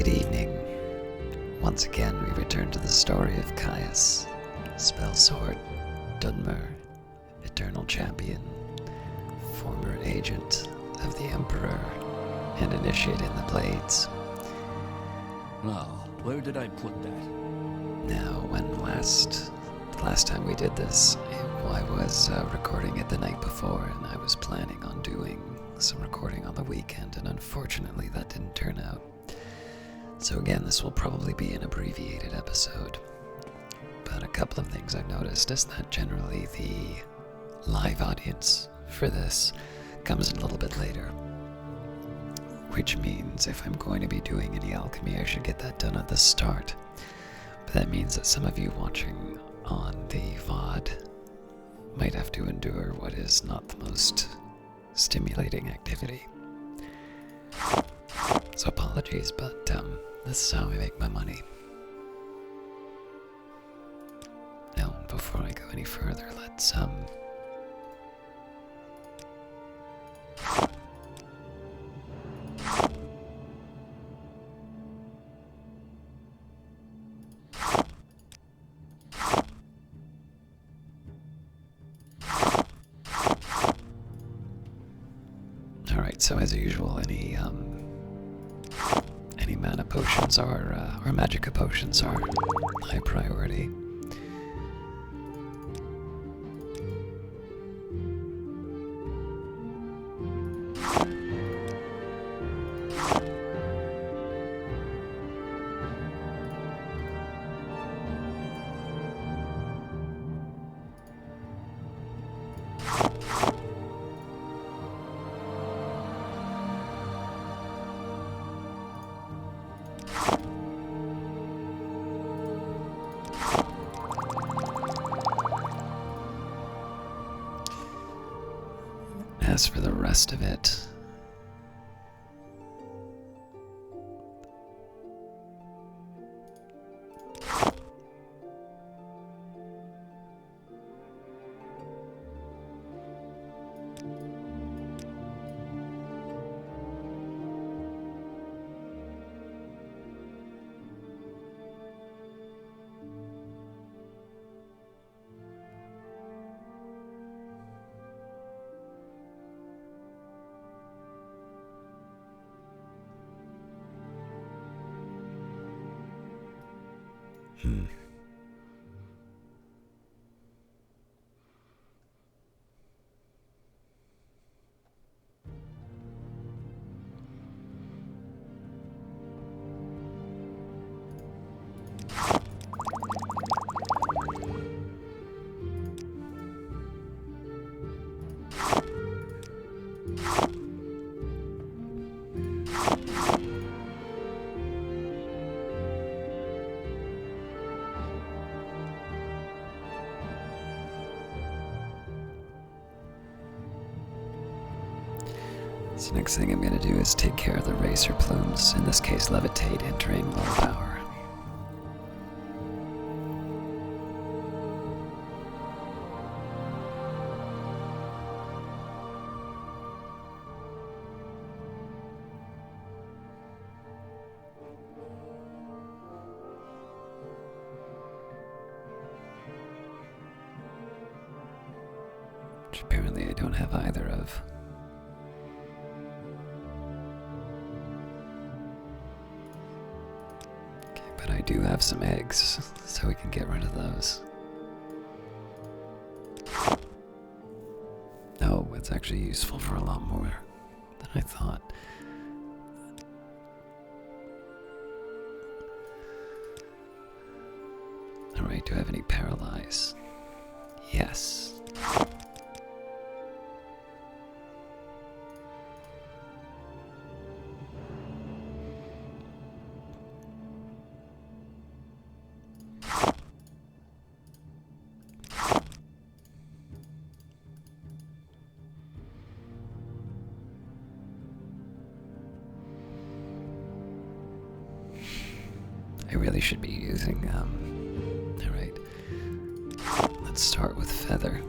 Good evening. Once again, we return to the story of Caius, Spellsword, Dunmer, Eternal Champion, former agent of the Emperor, and initiate in the Blades. Now, where did I put that? Now, the last time we did this, I was recording it the night before, and I was planning on doing some recording on the weekend, and unfortunately that didn't turn out. So again, this will probably be an abbreviated episode. But a couple of things I've noticed is that generally the live audience for this comes in a little bit later. Which means if I'm going to be doing any alchemy, I should get that done at the start. But that means that some of you watching on the VOD might have to endure what is not the most stimulating activity. So apologies, but this is how I make my money. Now, before I go any further, let's Alright, so as usual, any mana potions or magicka potions are high priority. As for the rest of it, the next thing I'm going to do is take care of the racer plumes, in this case levitate, entering low power. Which apparently I don't have either of. But I do have some eggs, so we can get rid of those. Oh, it's actually useful for a lot more than I thought. Alright, do I have any paralyze? Yes. I really should be using, alright. Let's start with feather.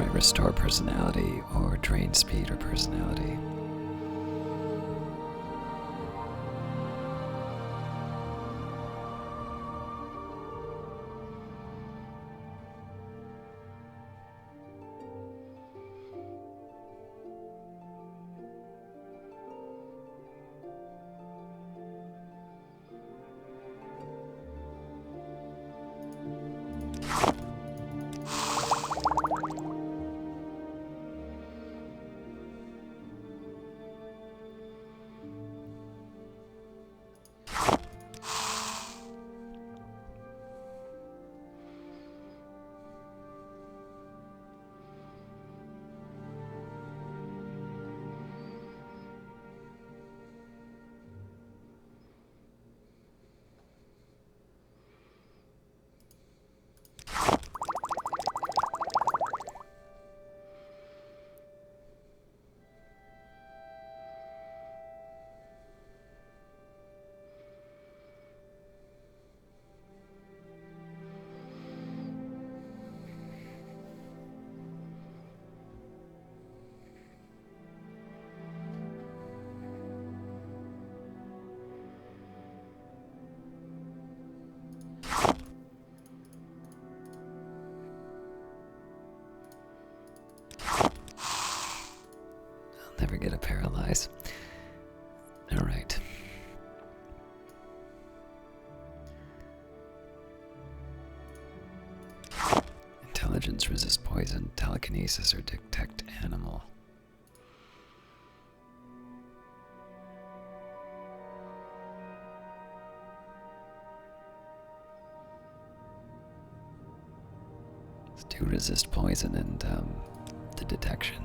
might restore personality or drain speed or personality. Never get a paralyze. Alright. Intelligence, resist poison, telekinesis, or detect animal. Let's do resist poison and the detection.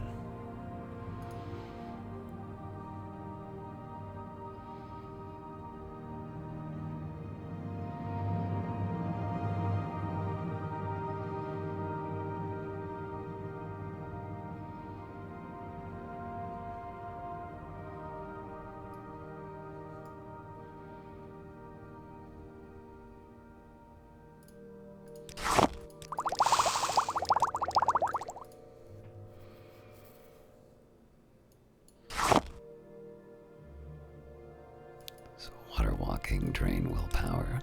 Water walking, drain willpower.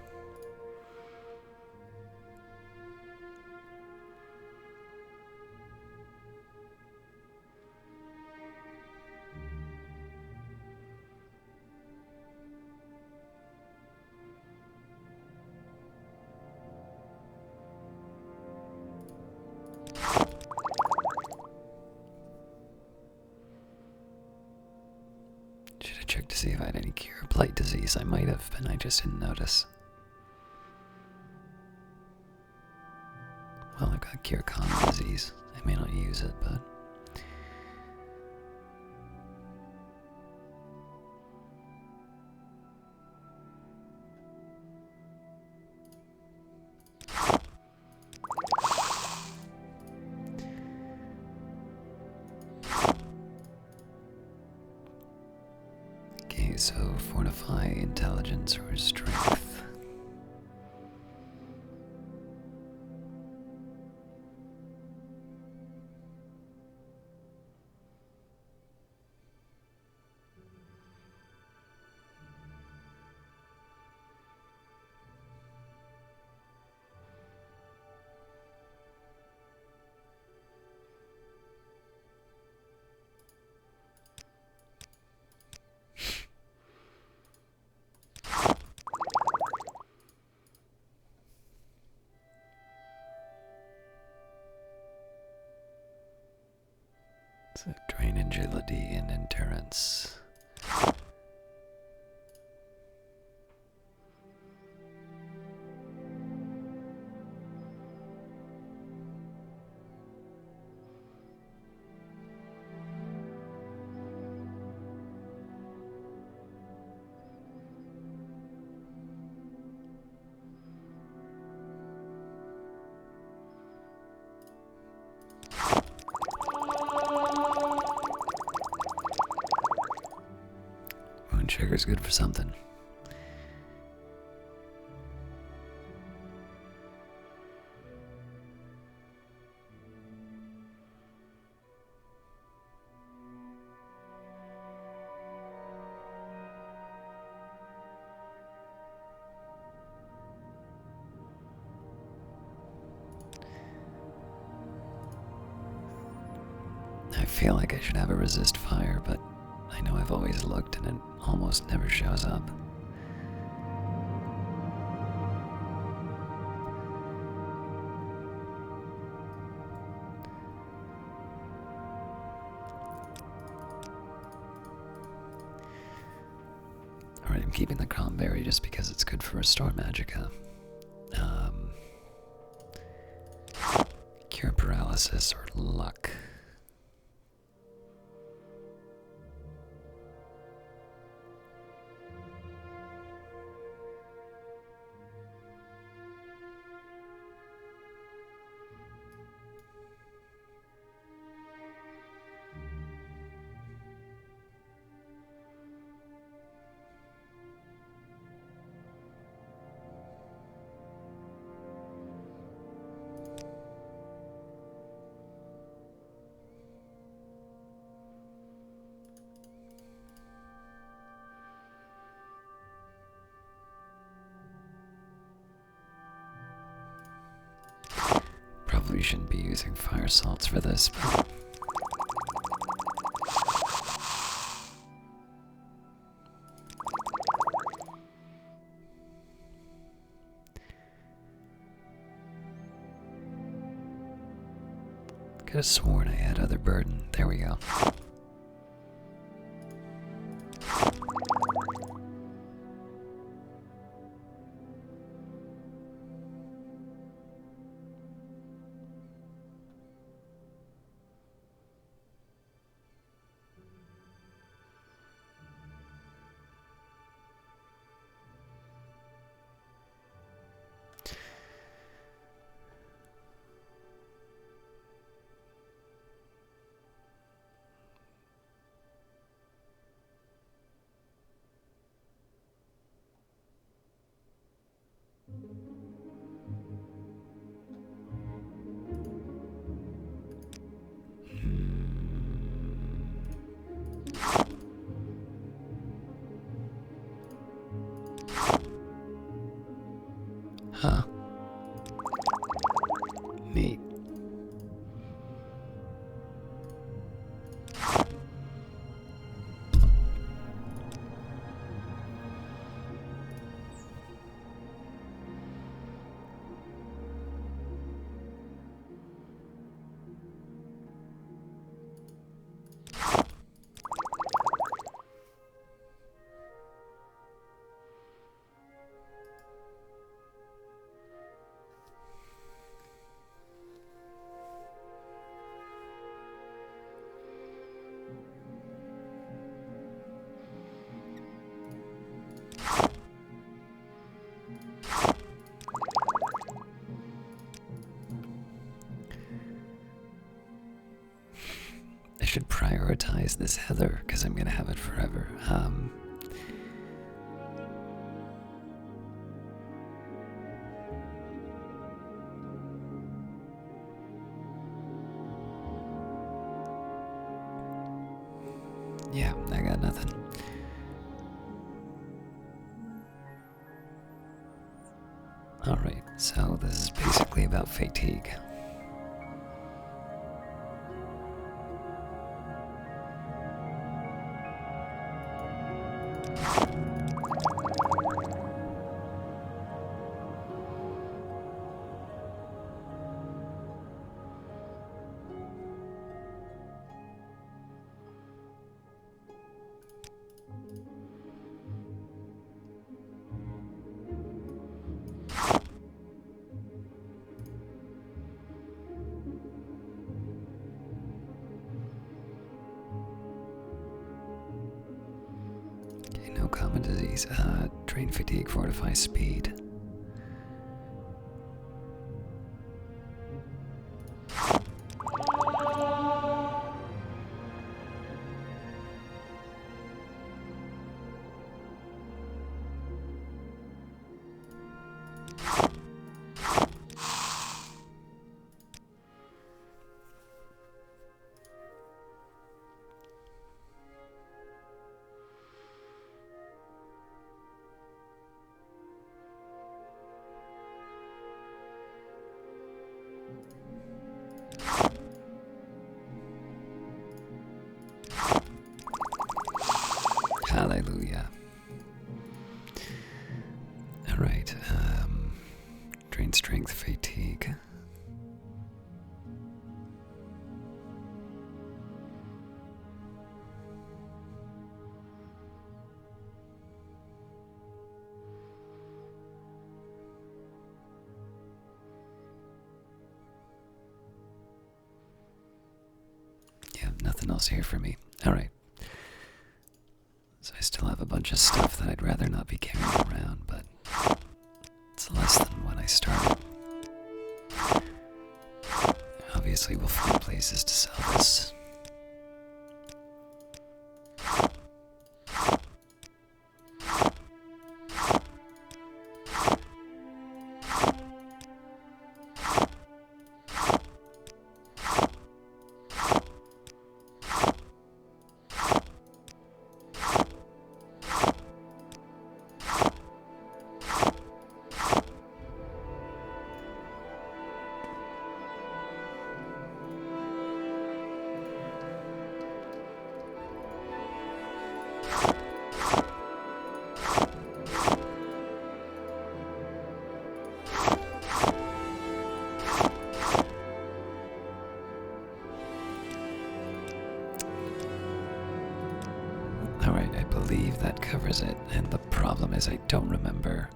Should have checked to see if I had any cure blight disease. I might have, but I just didn't notice. Well, I've got cure common disease. I may not use it, but okay, so fortify intelligence or strength. So drain agility and endurance. Sugar's good for something. feel like I should have a resist fire, but I know I've always looked and it almost never shows up. Alright, I'm keeping the cranberry just because it's good for restore magicka. Cure paralysis or luck. Probably shouldn't be using fire salts for this, but could have sworn I had other burden. There we go. Huh. Neat. I should prioritize this heather because I'm gonna have it forever. Yeah, I got nothing. Alright, so this is basically about fatigue. No common disease. Drain fatigue, fortify speed. Nothing else here for me. Alright. So I still have a bunch of stuff that I'd rather not be carrying around, but it's less than when I started. Obviously, we'll find places to sell this. Alright, I believe that covers it, and the problem is I don't remember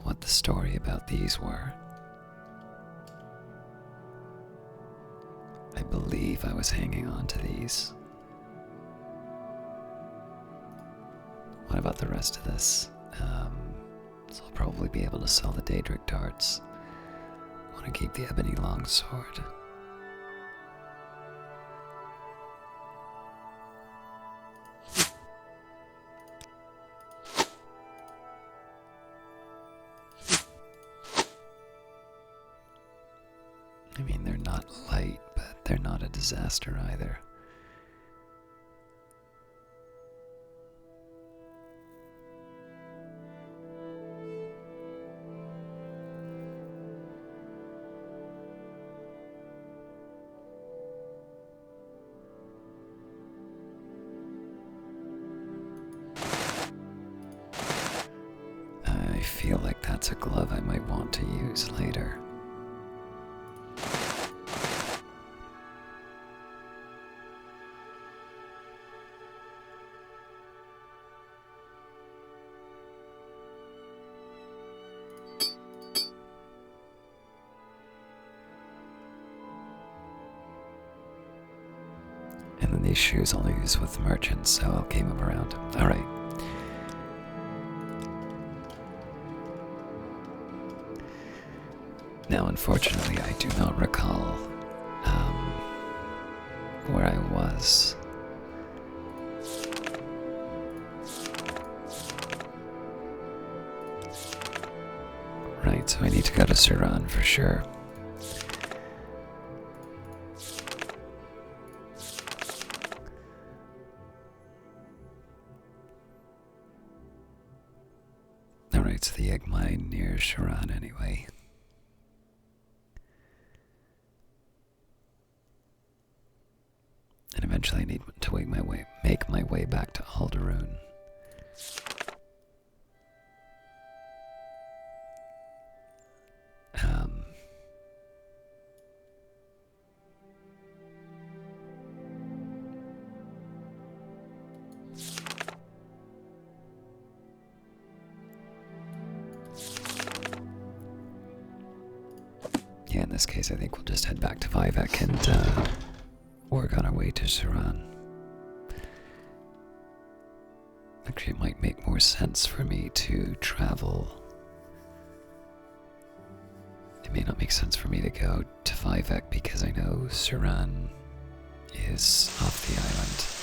what the story about these were. I believe I was hanging on to these. What about the rest of this? So I'll probably be able to sell the Daedric darts. I want to keep the ebony longsword. I mean, they're not light, but they're not a disaster either. I feel like that's a glove I might want to use later. And then these shoes I'll use with merchants, so I'll game them around. Alright. Now, unfortunately, I do not recall where I was. Right, so I need to go to Suran for sure. Alright, so the egg mine near Suran anyway. And eventually I need to make my way back to Alderaan. Yeah, in this case I think we'll just head back to Vivec and work on our way to Suran. Actually, it might make more sense for me to travel. It may not make sense for me to go to Vivec because I know Suran is off the island.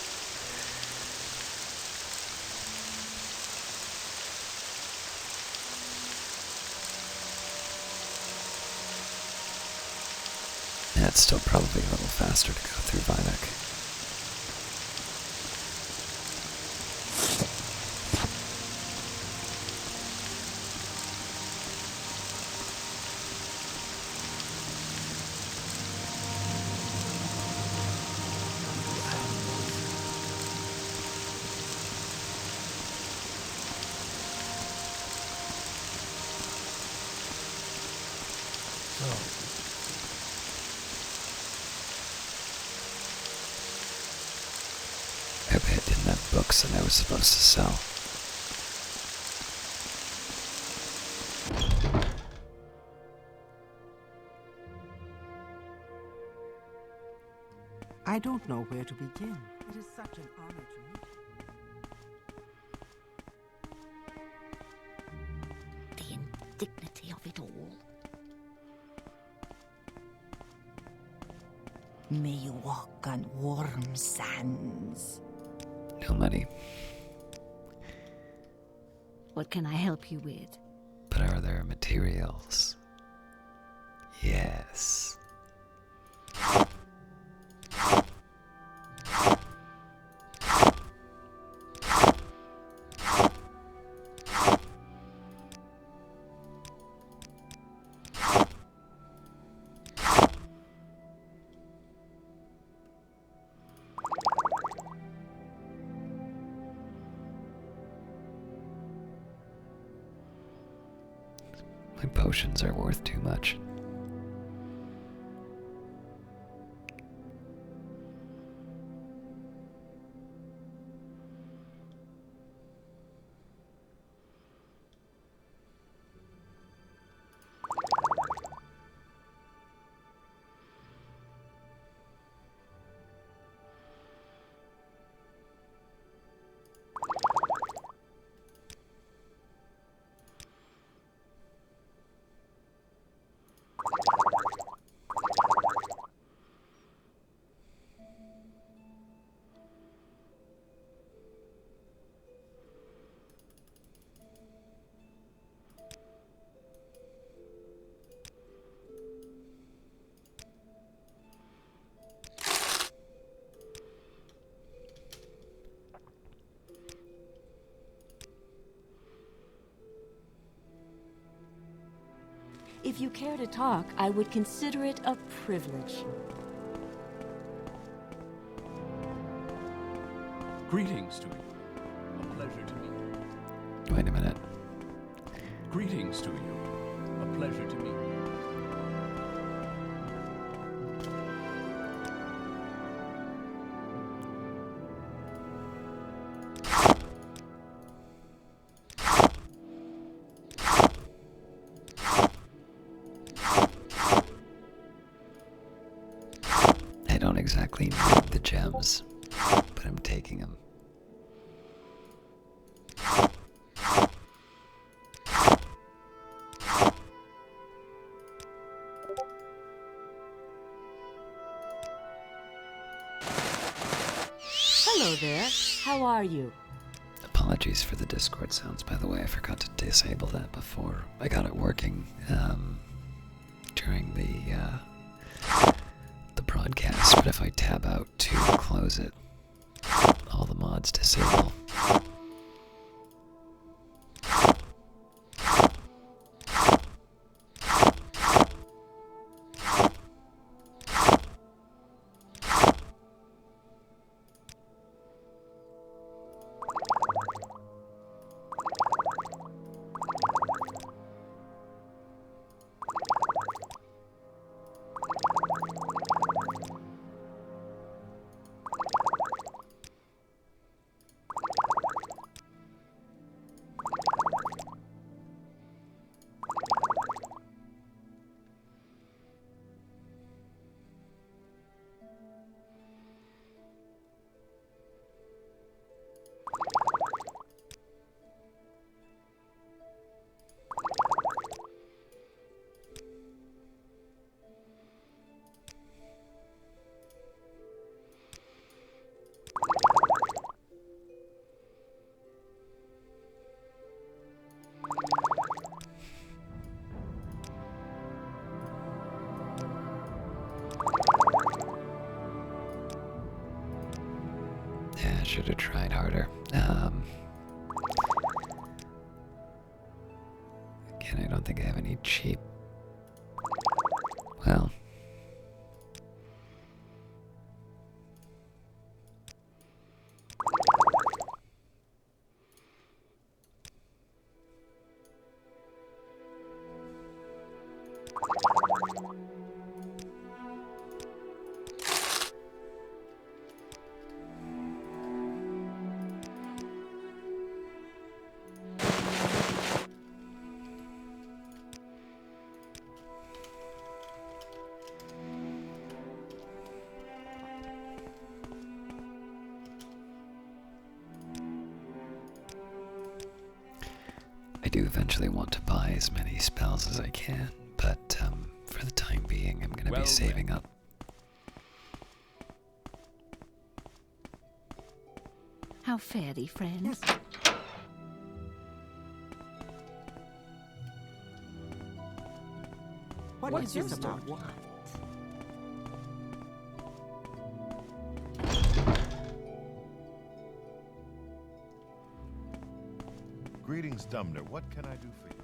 Yeah, it's still probably a little faster to go through Vivec. I bet it didn't have books that I was supposed to sell. I don't know where to begin. It is such an honor to meet you. The indignity of it all. May you walk on warm sands. No money. What can I help you with? But are there materials? Yes. My potions are worth too much. If you care to talk, I would consider it a privilege. Greetings to you. A pleasure to meet you. Wait a minute. Greetings to you. A pleasure to meet you. I don't exactly need the gems, but I'm taking them. Hello there. How are you? Apologies for the Discord sounds, by the way. I forgot to disable that before I got it working during the broadcast. But if I tab out to close it, all the mods disable. Yeah, I should have tried harder. Again, I don't think I have any cheap. Well. do eventually want to buy as many spells as I can, but for the time being, I'm gonna be saving up. How fare thee, friend? Yes. What is this about? What? Greetings, Dumner. What can I do for you?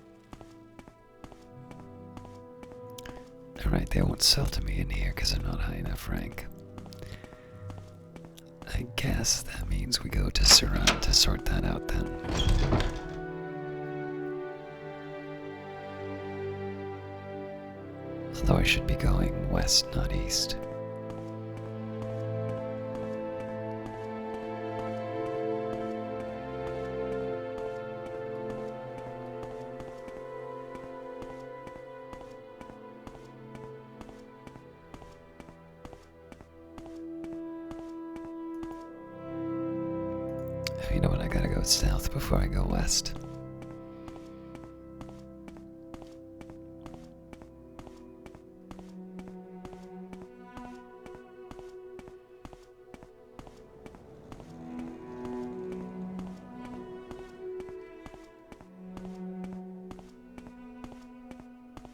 Alright, they won't sell to me in here because I'm not high enough rank. I guess that means we go to Suran to sort that out then. Although I should be going west, not east. You know what, I gotta go south before I go west.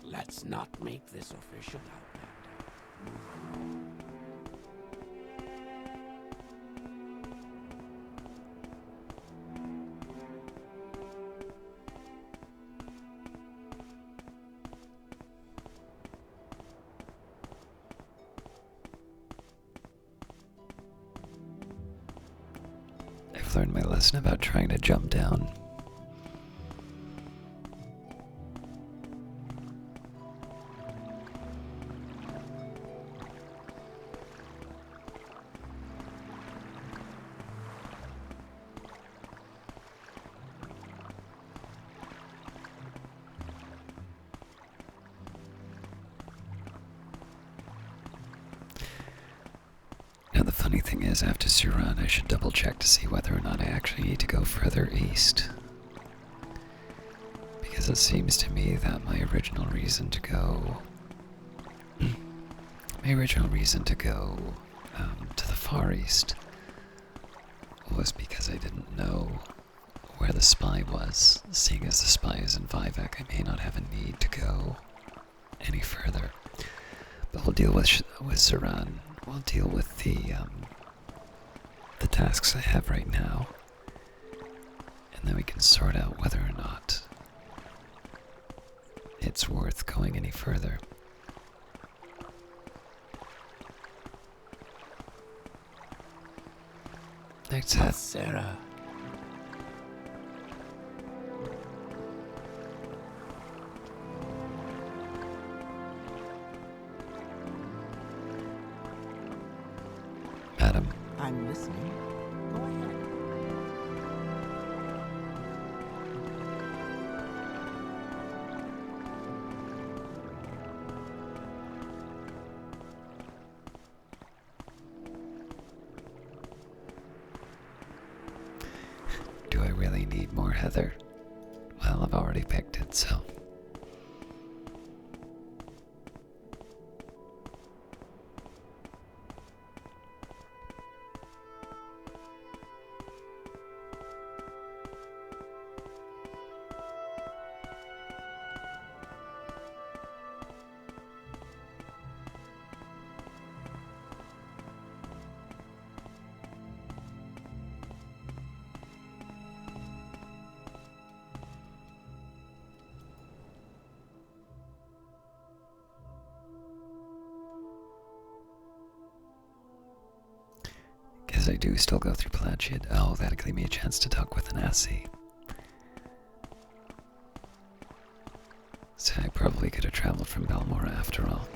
Let's not make this official, Outlander. I've learned my lesson about trying to jump down. Now the funny thing is, after Suran, I should double check to see whether or not I actually need to go further east. Because it seems to me that my original reason to go... to the far east was because I didn't know where the spy was. Seeing as the spy is in Vivec, I may not have a need to go any further. But we'll deal with Suran. We'll deal with the tasks I have right now, and then we can sort out whether or not it's worth going any further. Thanks, Seth. Sarah. Adam. I'm listening. Go ahead. Do I really need more heather? Well, I've already picked it, so... Guess I do still go through Pelagiad. Oh, that'll give me a chance to talk with an Assi. So I probably could have traveled from Balmora after all.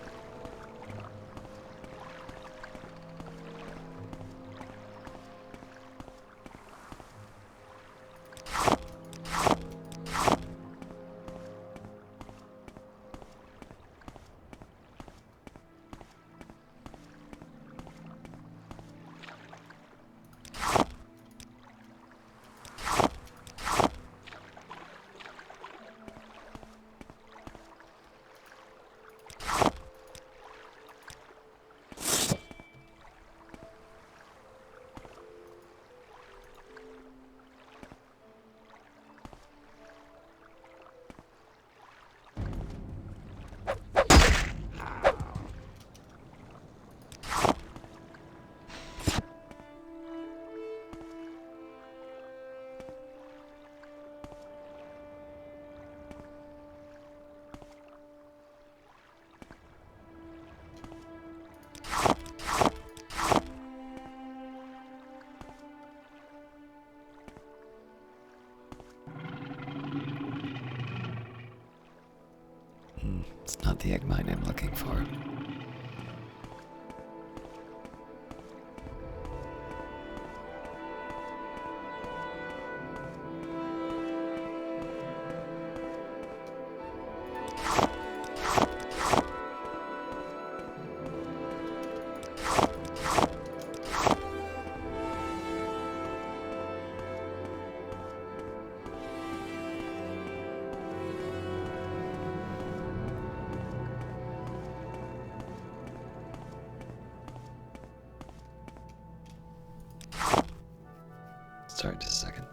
Sorry, just a second.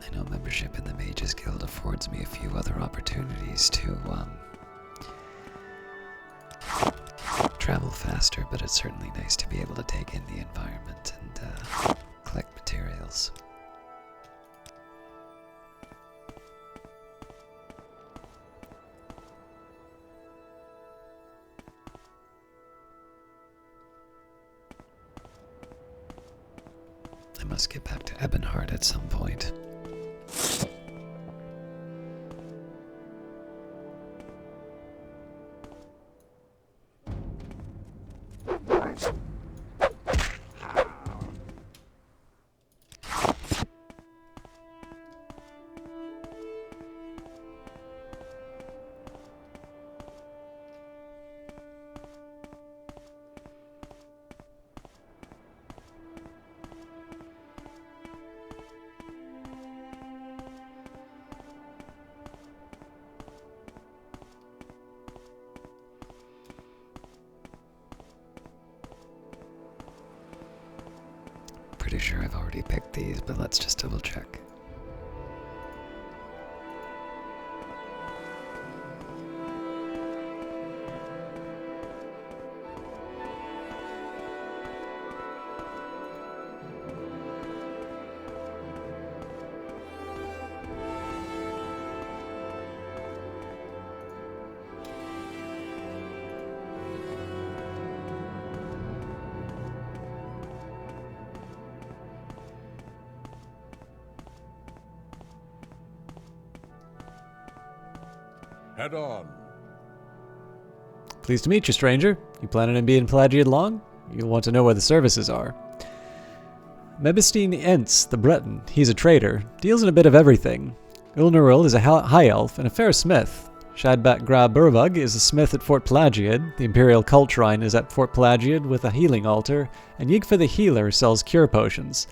I know membership in the Mages Guild affords me a few other opportunities to, travel faster, but it's certainly nice to be able to take in the environment and, collect materials. I must get back to Ebonheart at some point. Pretty sure I've already picked these, but let's just double check. Head on. Pleased to meet you, stranger. You planning on being Pelagiad long? You'll want to know where the services are. Mebistine Ents, the Breton, he's a trader, deals in a bit of everything. Ulneril is a high elf and a fair smith. Shadbat Gra Burvug is a smith at Fort Pelagiad. The Imperial Cult Shrine is at Fort Pelagiad with a healing altar, and Yigfa the Healer sells cure potions.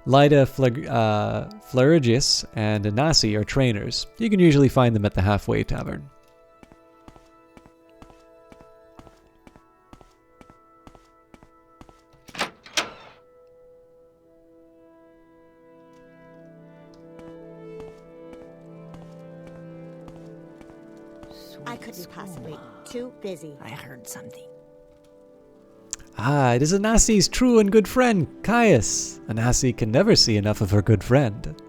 Lyda Florigius and Anasi are trainers. You can usually find them at the Halfway Tavern. I couldn't possibly. Too busy. I heard something. Ah, it is Anasi's true and good friend, Caius. Anasi can never see enough of her good friend.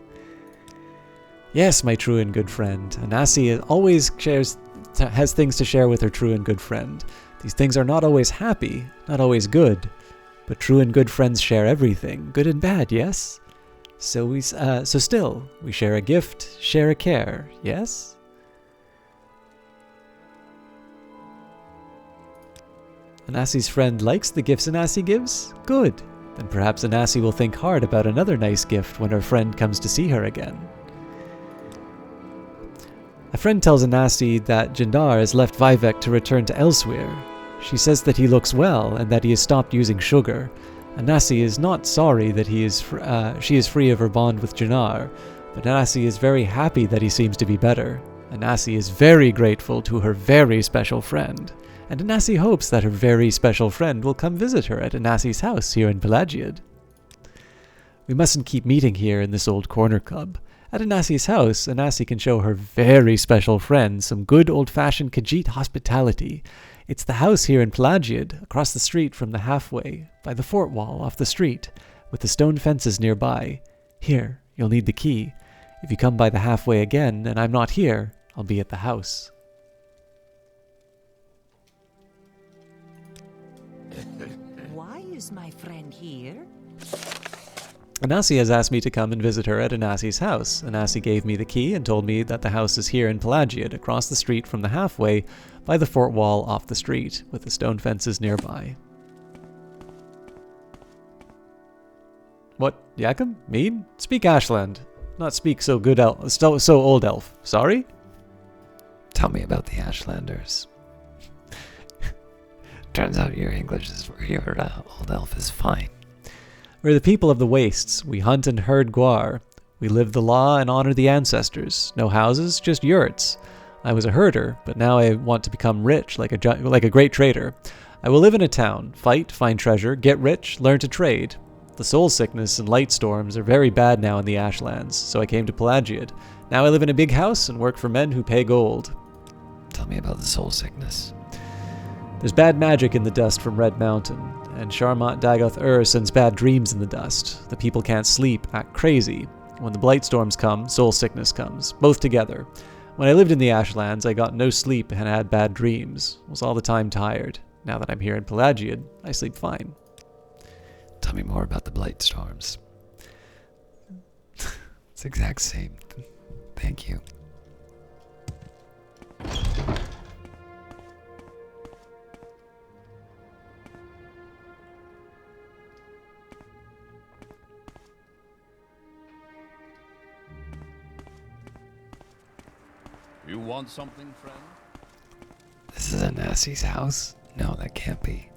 Yes, my true and good friend. Anasi always has things to share with her true and good friend. These things are not always happy, not always good, but true and good friends share everything, good and bad, yes? So still, we share a gift, share a care, yes? Anasi's friend likes the gifts Anasi gives? Good. Then perhaps Anasi will think hard about another nice gift when her friend comes to see her again. A friend tells Anasi that Jindar has left Vivec to return to Elsewhere. She says that he looks well and that he has stopped using sugar. Anasi is not sorry that she is free of her bond with Jannar, but Anasi is very happy that he seems to be better. Anasi is very grateful to her very special friend. And Anasi hopes that her very special friend will come visit her at Anasi's house here in Pelagiad. We mustn't keep meeting here in this old corner club. At Anasi's house, Anasi can show her very special friend some good old-fashioned Khajiit hospitality. It's the house here in Pelagiad, across the street from the halfway, by the fort wall off the street, with the stone fences nearby. Here, you'll need the key. If you come by the halfway again, and I'm not here, I'll be at the house. Why is my friend here? Anasi has asked me to come and visit her at Anasi's house. Anasi gave me the key and told me that the house is here in Pelagiad, across the street from the halfway, by the fort wall off the street, with the stone fences nearby. What, Yakum? Mean? Speak Ashland. Not speak so good so old elf. Sorry? Tell me about the Ashlanders. Turns out your old elf is fine. We're the people of the wastes. We hunt and herd guar. We live the law and honor the ancestors. No houses, just yurts. I was a herder, but now I want to become rich like a great trader. I will live in a town, fight, find treasure, get rich, learn to trade. The soul sickness and light storms are very bad now in the Ashlands, so I came to Pelagiad. Now I live in a big house and work for men who pay gold. Tell me about the soul sickness. There's bad magic in the dust from Red Mountain, and Sharmat Dagoth sends bad dreams in the dust. The people can't sleep, act crazy. When the blight storms come, soul sickness comes, both together. When I lived in the Ashlands, I got no sleep and had bad dreams. Was all the time tired. Now that I'm here in Pelagiad, I sleep fine. Tell me more about the blight storms. It's the exact same. Thank you. You want something, friend? This is Anassi's house? No, that can't be.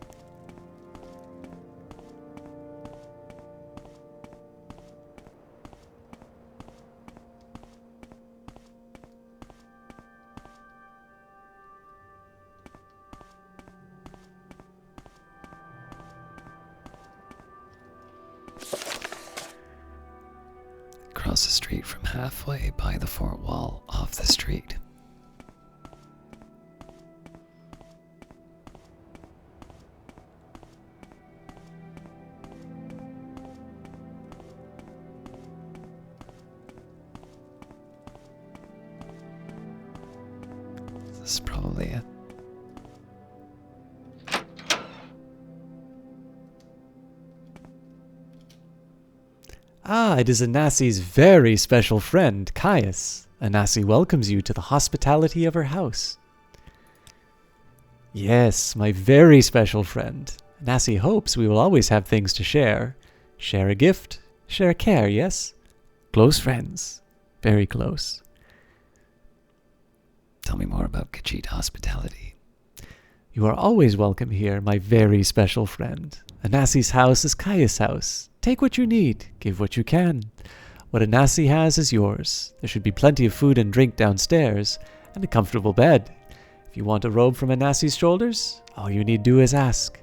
Across the street from halfway by the fort wall, off the street. This is probably it. Ah, it is Anassi's very special friend, Caius. Anassi welcomes you to the hospitality of her house. Yes, my very special friend. Anassi hopes we will always have things to share. Share a gift, share a care, yes? Close friends. Very close. Tell me more about Khajiit hospitality. You are always welcome here, my very special friend. Anassi's house is Caius' house. Take what you need, give what you can. What Anassi has is yours. There should be plenty of food and drink downstairs, and a comfortable bed. If you want a robe from Anassi's shoulders, all you need do is ask.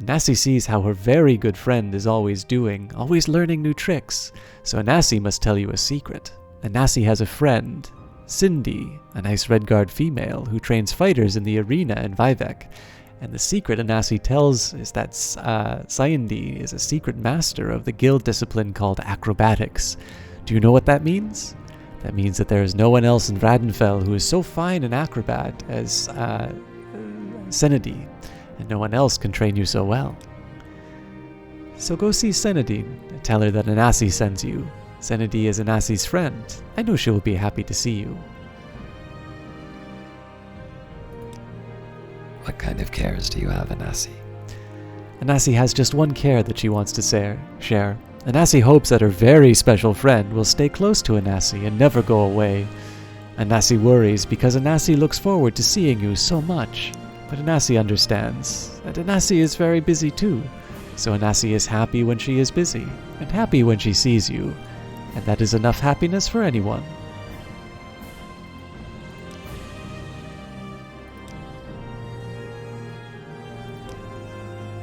Anassi sees how her very good friend is always doing, always learning new tricks, so Anassi must tell you a secret. Anassi has a friend, Cindy, a nice Redguard female who trains fighters in the arena in Vivec. And the secret Anassi tells is that Cindy is a secret master of the guild discipline called acrobatics. Do you know what that means? That means that there is no one else in Radenfell who is so fine an acrobat as Senedy, and no one else can train you so well. So go see Senedy and tell her that Anassi sends you. Senedy is Anassi's friend. I know she will be happy to see you. What kind of cares do you have, Anassi? Anassi has just one care that she wants to share. Anassi hopes that her very special friend will stay close to Anassi and never go away. Anassi worries because Anassi looks forward to seeing you so much. But Anassi understands that Anassi is very busy too. So Anassi is happy when she is busy, and happy when she sees you. And that is enough happiness for anyone.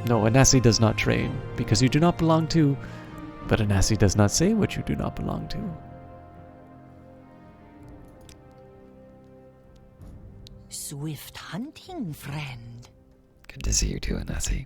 No, Anassi does not train, because you do not belong to... But Anassi does not say what you do not belong to. Swift hunting, friend. Good to see you too, Anassi.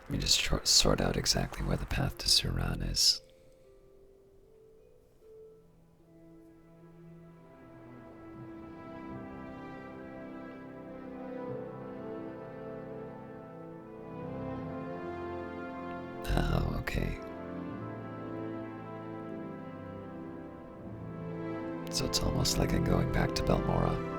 Let me just sort out exactly where the path to Suran is. Oh, okay. So it's almost like I'm going back to Balmora.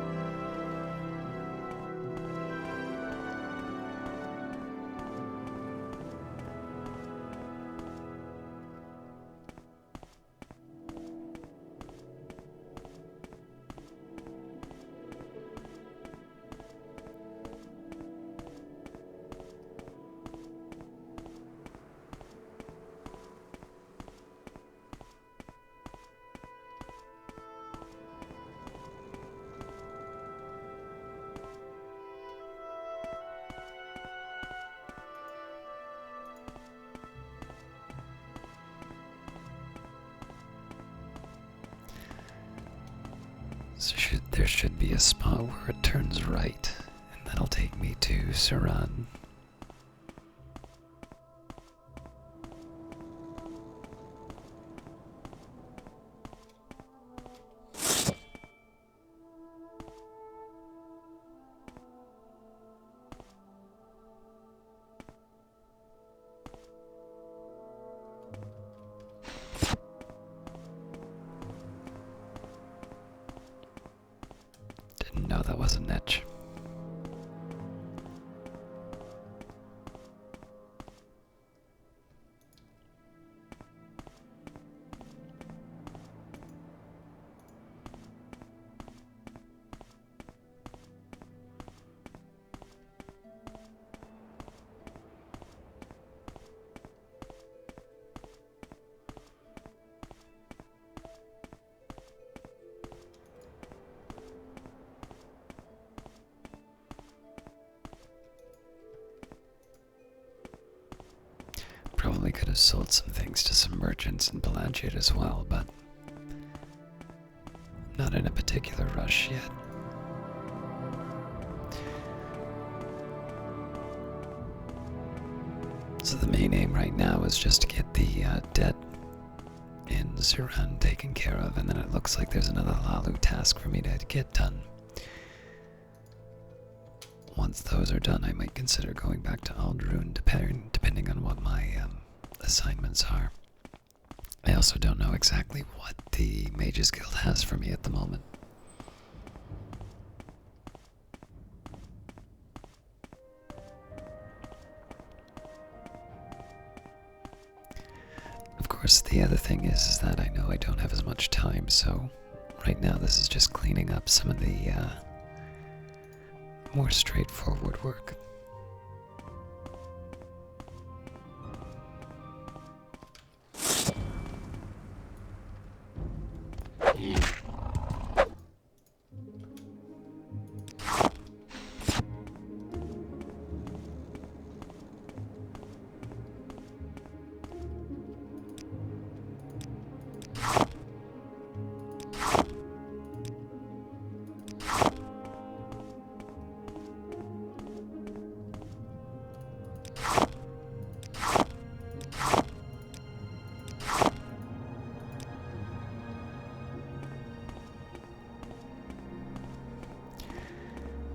So there should be a spot where it turns right, and that'll take me to Suran. No, that wasn't Netch. Probably could have sold some things to some merchants in Pelagiad as well, but not in a particular rush yet. So the main aim right now is just to get the debt in Suran taken care of, and then it looks like there's another Lalu task for me to get done. Once those are done, I might consider going back to Aldrune, depending on what my assignments are. I also don't know exactly what the Mages Guild has for me at the moment. Of course, the other thing is that I know I don't have as much time, so right now this is just cleaning up some of the more straightforward work.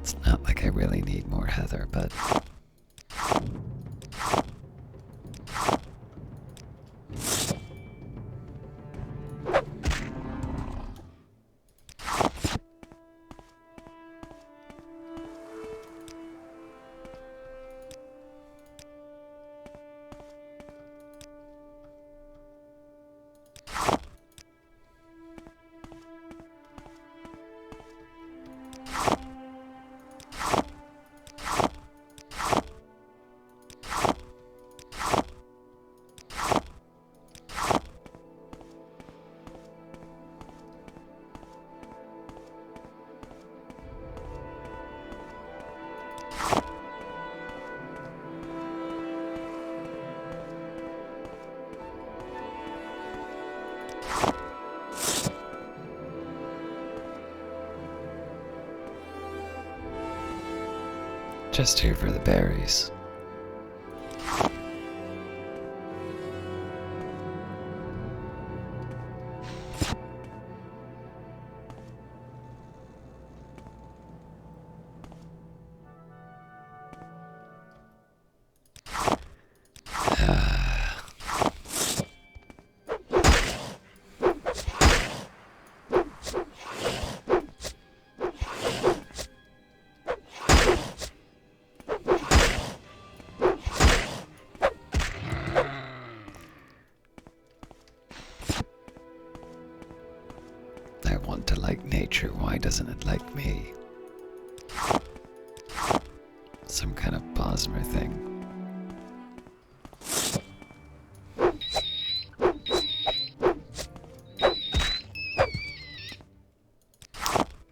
It's not like I really need more heather, but just here for the berries. I want to like nature, why doesn't it like me? Some kind of Bosmer thing.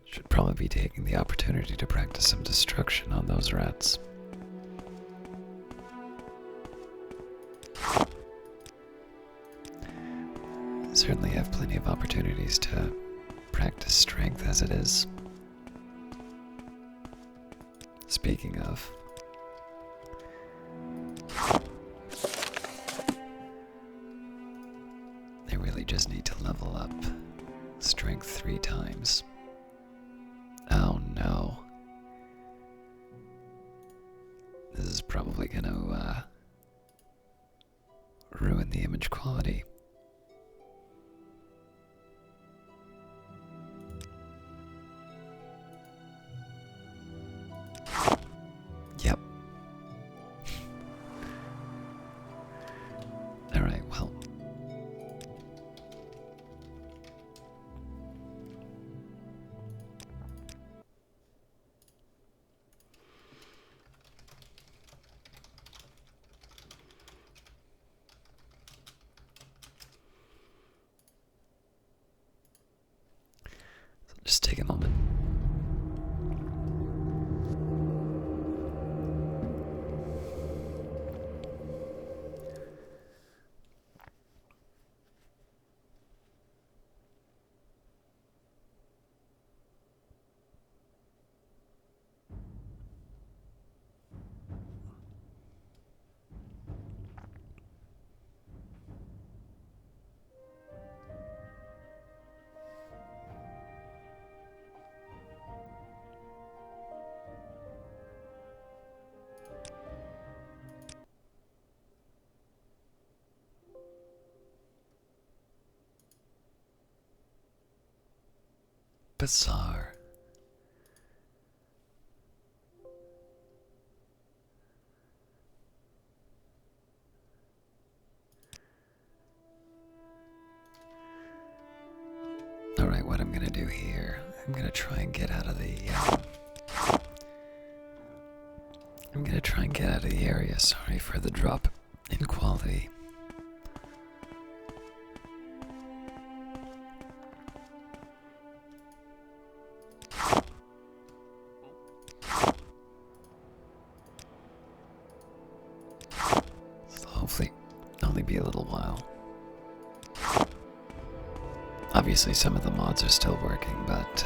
Should probably be taking the opportunity to practice some destruction on those rats. Certainly have plenty of opportunities to practice strength as it is. Speaking of, I really just need to level up strength 3 times. Oh no. This is probably gonna ruin the image quality. Yep. Alright, well. Just take a moment. Bizarre. Alright, what I'm gonna do here, I'm gonna try and get out of the area. Sorry for the drop in quality. So hopefully only be a little while. Obviously some of the mods are still working, but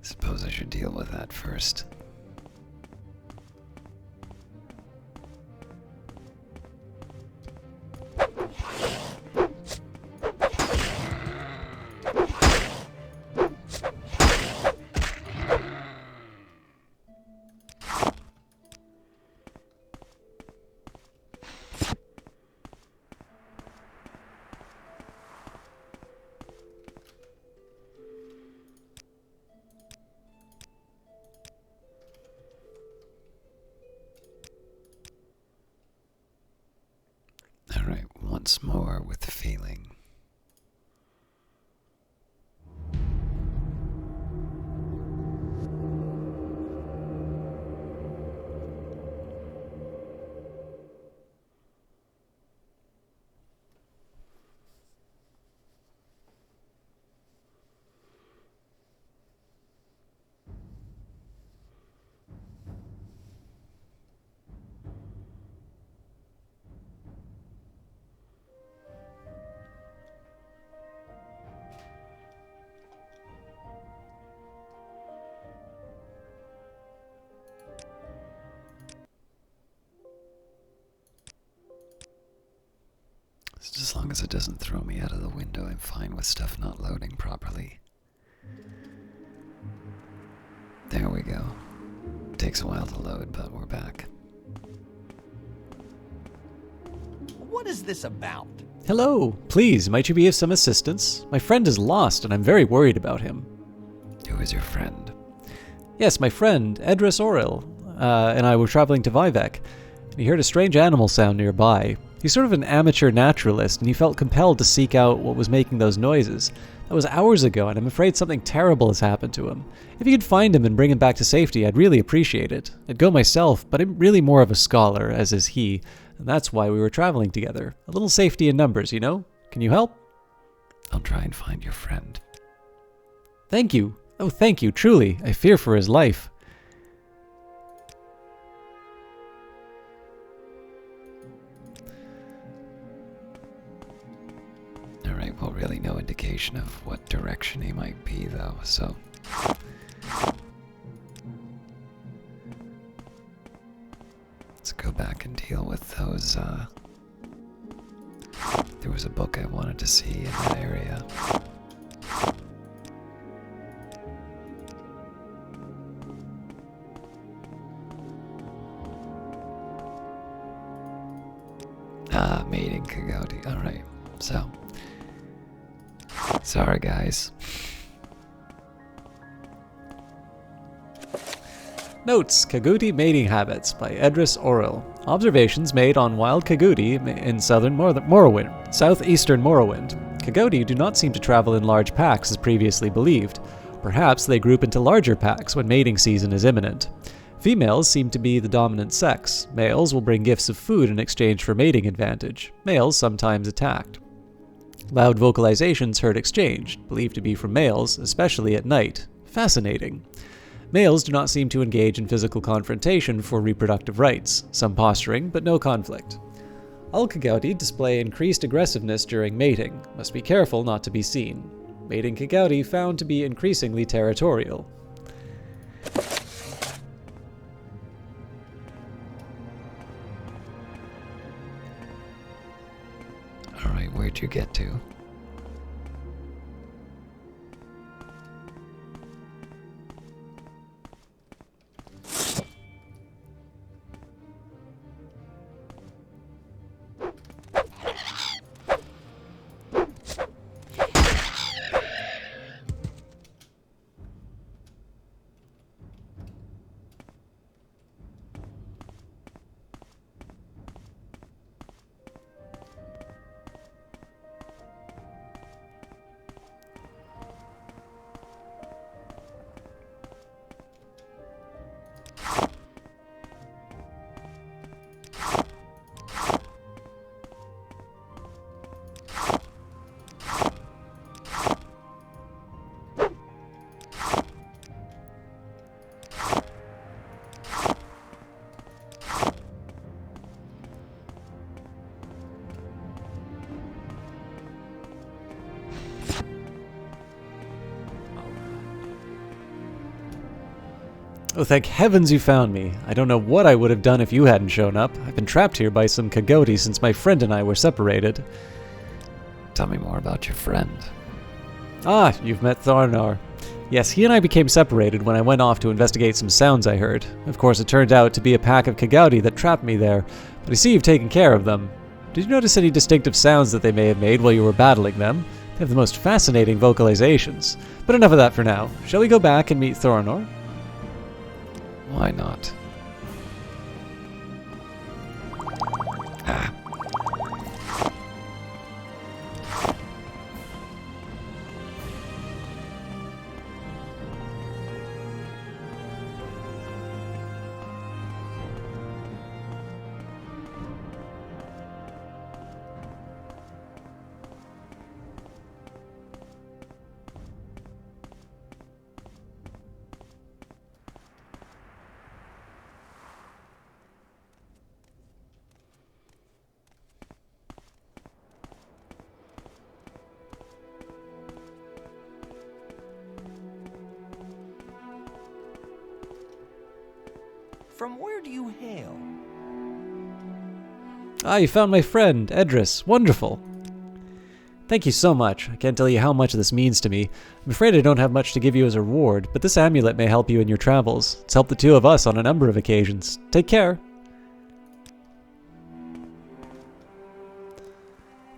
suppose I should deal with that first. Alright, once more with feeling. As long as it doesn't throw me out of the window, I'm fine with stuff not loading properly. There we go. Takes a while to load, but we're back. What is this about? Hello, please, might you be of some assistance? My friend is lost and I'm very worried about him. Who is your friend? Yes, my friend, Edris Oril, and I were traveling to Vivec. He heard a strange animal sound nearby. He's sort of an amateur naturalist, and he felt compelled to seek out what was making those noises. That was hours ago, and I'm afraid something terrible has happened to him. If you could find him and bring him back to safety, I'd really appreciate it. I'd go myself, but I'm really more of a scholar, as is he, and that's why we were traveling together. A little safety in numbers, you know? Can you help? I'll try and find your friend. Thank you. Oh, thank you, truly. I fear for his life. really no indication of what direction he might be, though, so. Let's go back and deal with those, There was a book I wanted to see in that area. Ah, mating Coyote. Alright, so. Sorry, guys. Notes: Coyote mating habits by Edris Oril. Observations made on wild coyote in southern Morrowind, southeastern Morrowind. Coyote do not seem to travel in large packs as previously believed. Perhaps they group into larger packs when mating season is imminent. Females seem to be the dominant sex. Males will bring gifts of food in exchange for mating advantage. Males sometimes attacked. Loud vocalizations heard exchanged, believed to be from males, especially at night. Fascinating. Males do not seem to engage in physical confrontation for reproductive rights, some posturing, but no conflict. All coyote display increased aggressiveness during mating, must be careful not to be seen. Mating coyote found to be increasingly territorial. Alright, where'd you get to? Oh, thank heavens you found me. I don't know what I would have done if you hadn't shown up. I've been trapped here by some coyote since my friend and I were separated. Tell me more about your friend. Ah, you've met Thornar. Yes, he and I became separated when I went off to investigate some sounds I heard. Of course, it turned out to be a pack of coyote that trapped me there, but I see you've taken care of them. Did you notice any distinctive sounds that they may have made while you were battling them? They have the most fascinating vocalizations. But enough of that for now. Shall we go back and meet Thornar? Why not? Ah. From where do you hail? Ah, you found my friend, Edris. Wonderful. Thank you so much. I can't tell you how much this means to me. I'm afraid I don't have much to give you as a reward, but this amulet may help you in your travels. It's helped the two of us on a number of occasions. Take care.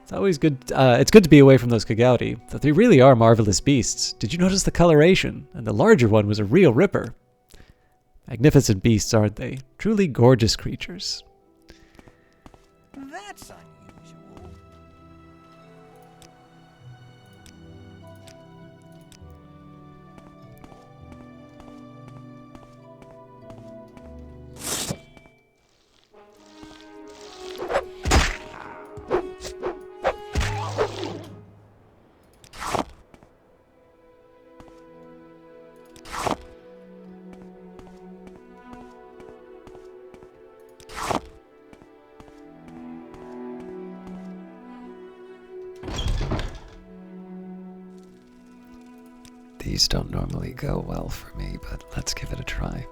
It's always good. It's good to be away from those coyote, though they really are marvelous beasts. Did you notice the coloration? And the larger one was a real ripper. Magnificent beasts, aren't they? Truly gorgeous creatures. That's unusual. These don't normally go well for me, but let's give it a try.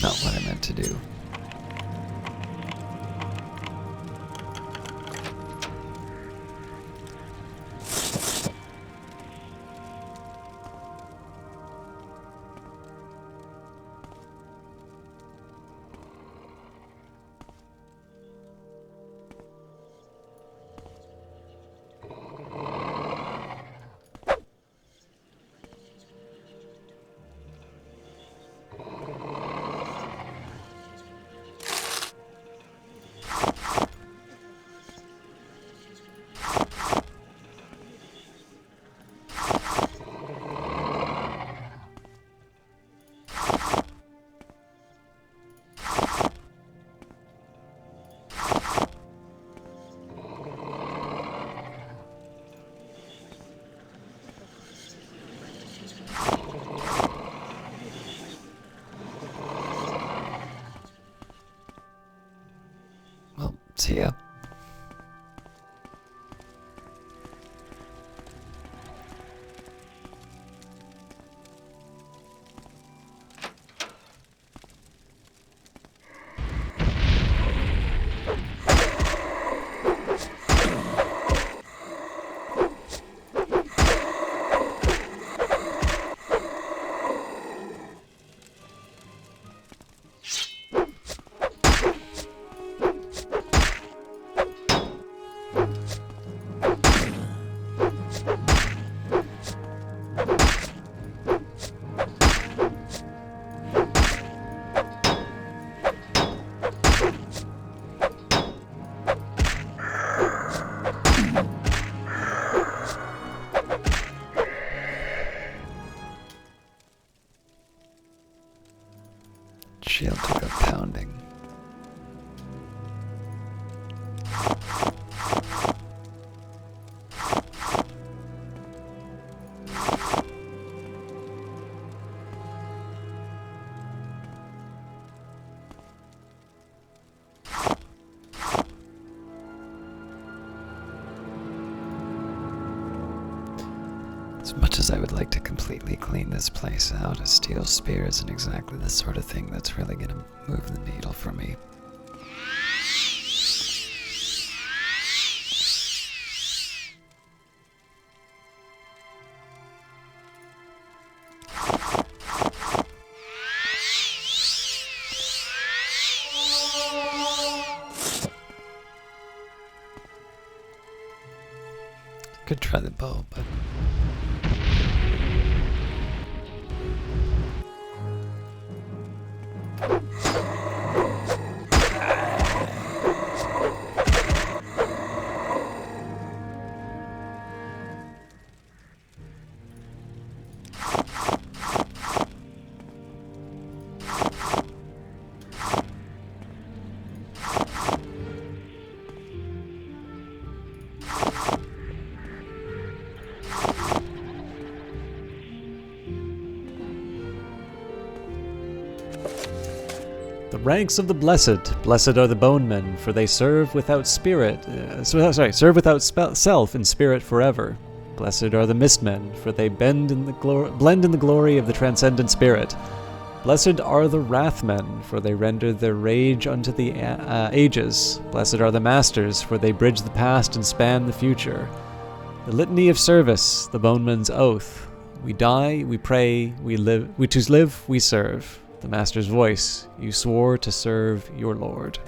Not what I meant to do. See ya. Shield took a pounding. As much as I would like to completely clean this place out, a steel spear isn't exactly the sort of thing that's really going to move the needle for me. Could try the bow, but ranks of the blessed. Blessed are the bone men, for they serve without spirit. Serve without self in spirit forever. Blessed are the mistmen, for they blend in the glory of the transcendent spirit. Blessed are the wrathmen, for they render their rage unto the ages. Blessed are the masters, for they bridge the past and span the future. The litany of service, the boneman's oath. We die, we pray, we live. We to live, we serve. The master's voice. You swore to serve your lord.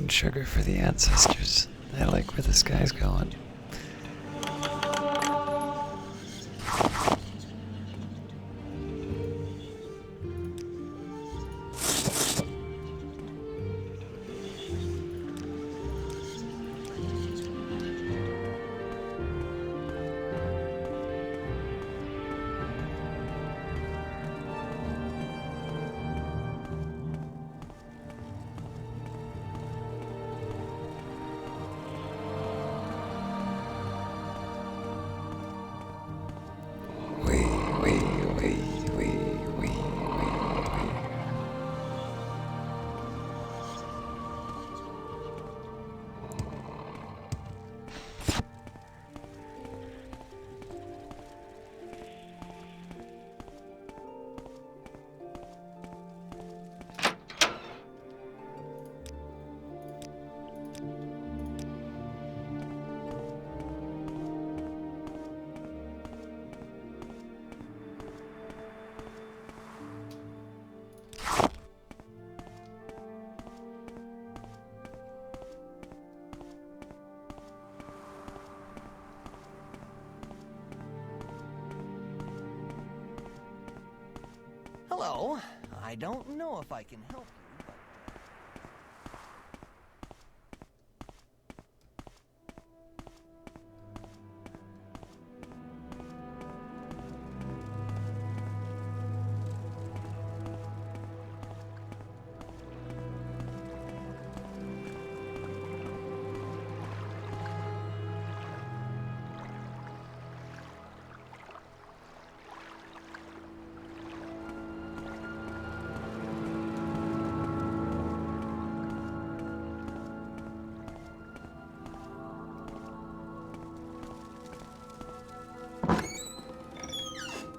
Sugar for the ancestors. I like where this guy's going. Hello. I don't know if I can help you, but...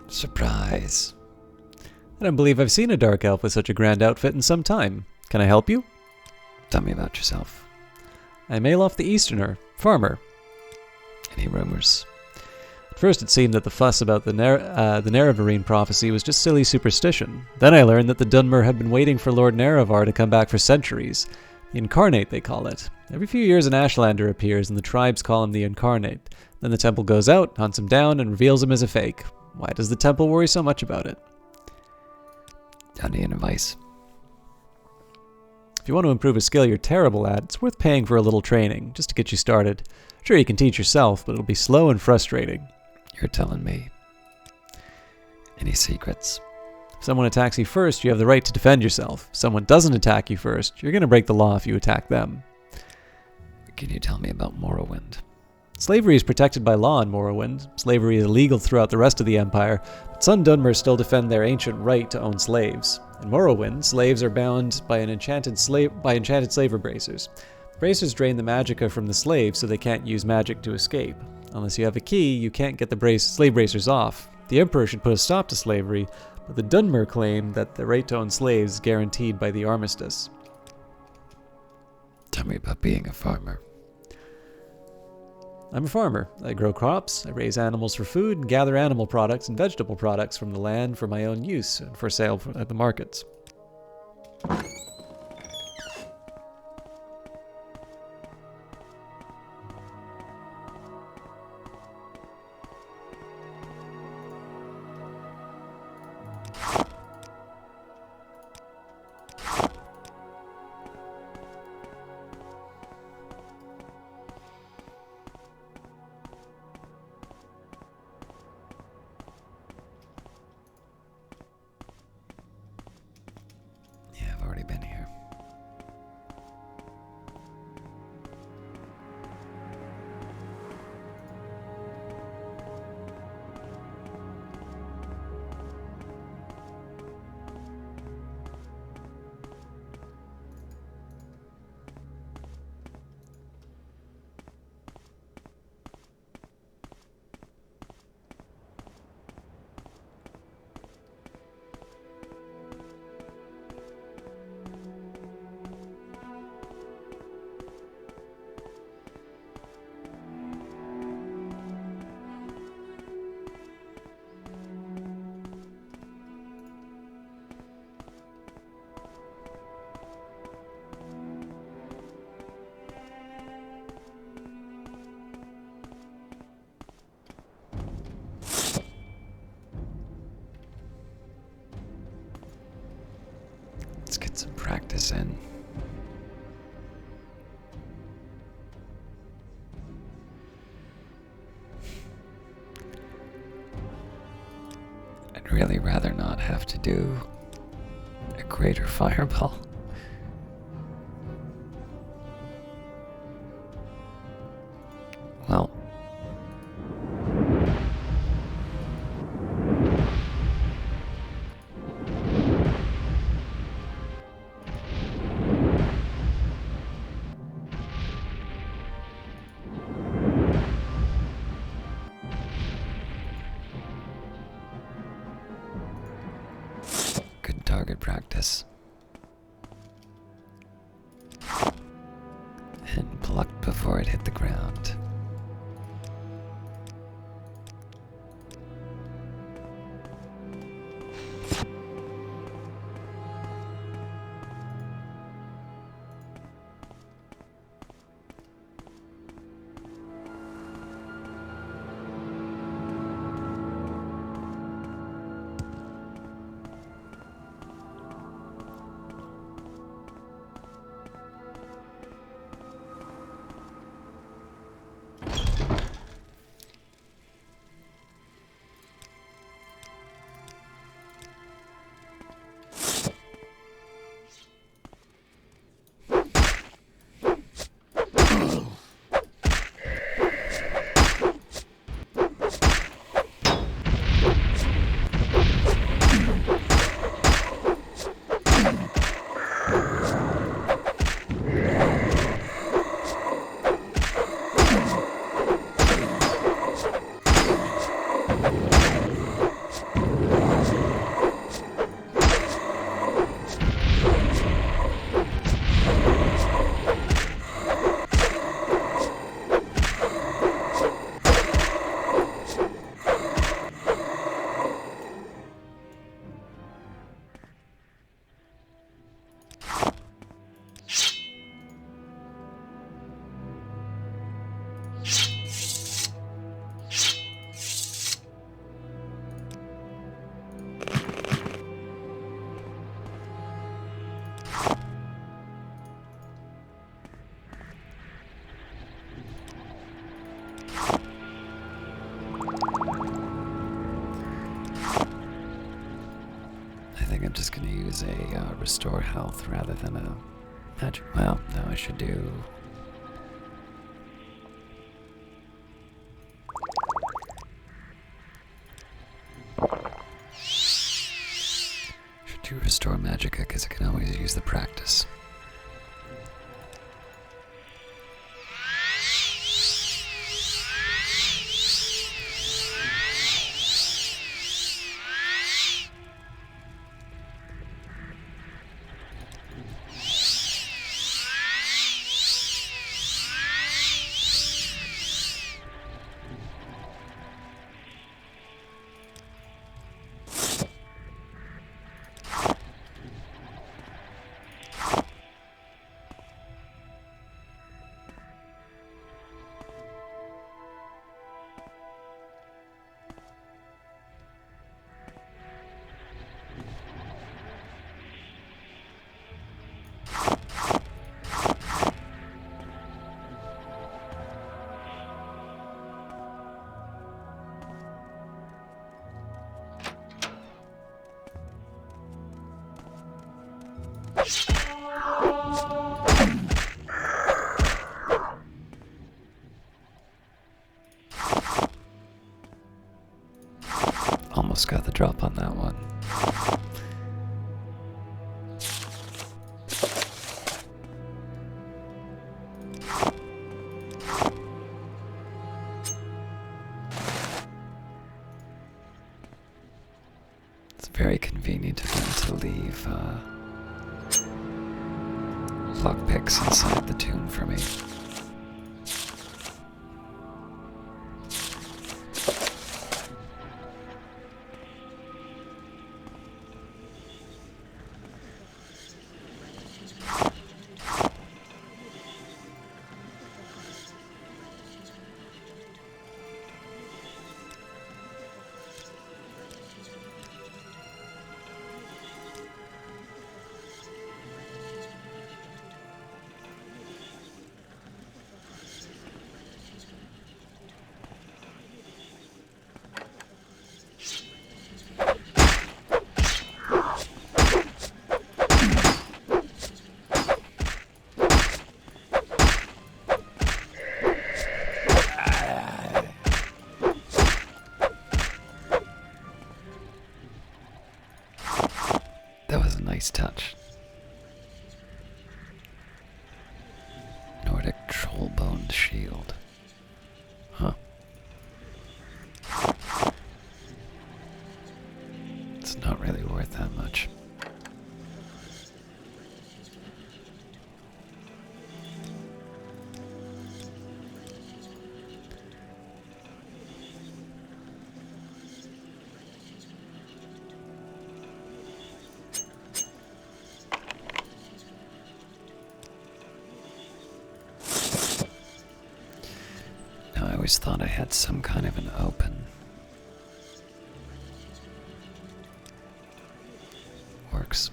Surprise. I don't believe I've seen a dark elf with such a grand outfit in some time. Can I help you? Tell me about yourself. I'm Alof the Easterner, farmer. Any rumors? At first it seemed that the fuss about the Nerevarine prophecy was just silly superstition. Then I learned that the Dunmer had been waiting for Lord Nerevar to come back for centuries. The Incarnate, they call it. Every few years an Ashlander appears and the tribes call him the Incarnate. Then the temple goes out, hunts him down, and reveals him as a fake. Why does the temple worry so much about it? Any advice? If you want to improve a skill you're terrible at, it's worth paying for a little training, just to get you started. Sure, you can teach yourself, but it'll be slow and frustrating. You're telling me. Any secrets? If someone attacks you first, you have the right to defend yourself. If someone doesn't attack you first, you're going to break the law if you attack them. Can you tell me about Morrowind? Slavery is protected by law in Morrowind. Slavery is illegal throughout the rest of the Empire, but some Dunmer still defend their ancient right to own slaves. In Morrowind, slaves are bound by enchanted slaver bracers. The bracers drain the magicka from the slaves so they can't use magic to escape. Unless you have a key, you can't get the slave bracers off. The Emperor should put a stop to slavery, but the Dunmer claim that the right to own slaves is guaranteed by the armistice. Tell me about being a farmer. I'm a farmer. I grow crops, I raise animals for food, and gather animal products and vegetable products from the land for my own use and for sale at the markets. Yeah, I've already been here. Let's get some practice in. I'd really rather not have to do a greater fireball. Well, good target practice. And plucked before it hit the ground. I think I'm just gonna use a restore health rather than a magic. Well, no, I should do. Should do restore magicka because I can always use the practice. Almost got the drop on that one. It's very convenient of them to leave lockpicks inside the tomb for me. That was a nice touch. Nordic troll-boned shield. Huh. It's not really worth that much. I always thought I had some kind of an open. Works.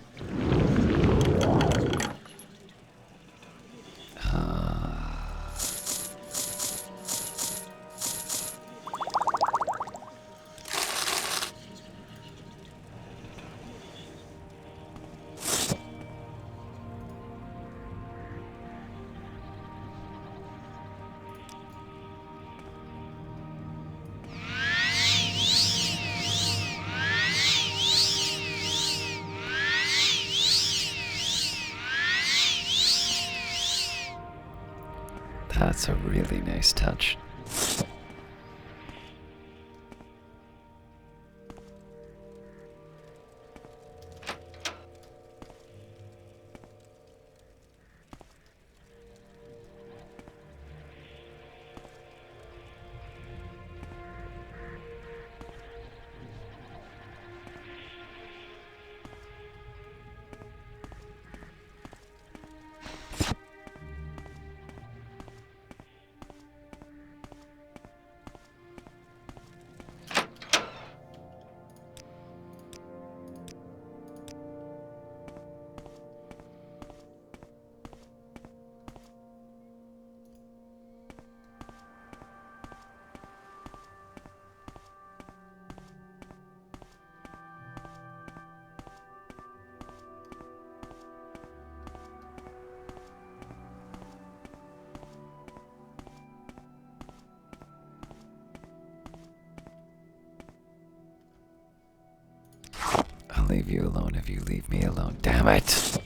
That's a really nice touch. I'll leave you alone if you leave me alone. Damn it!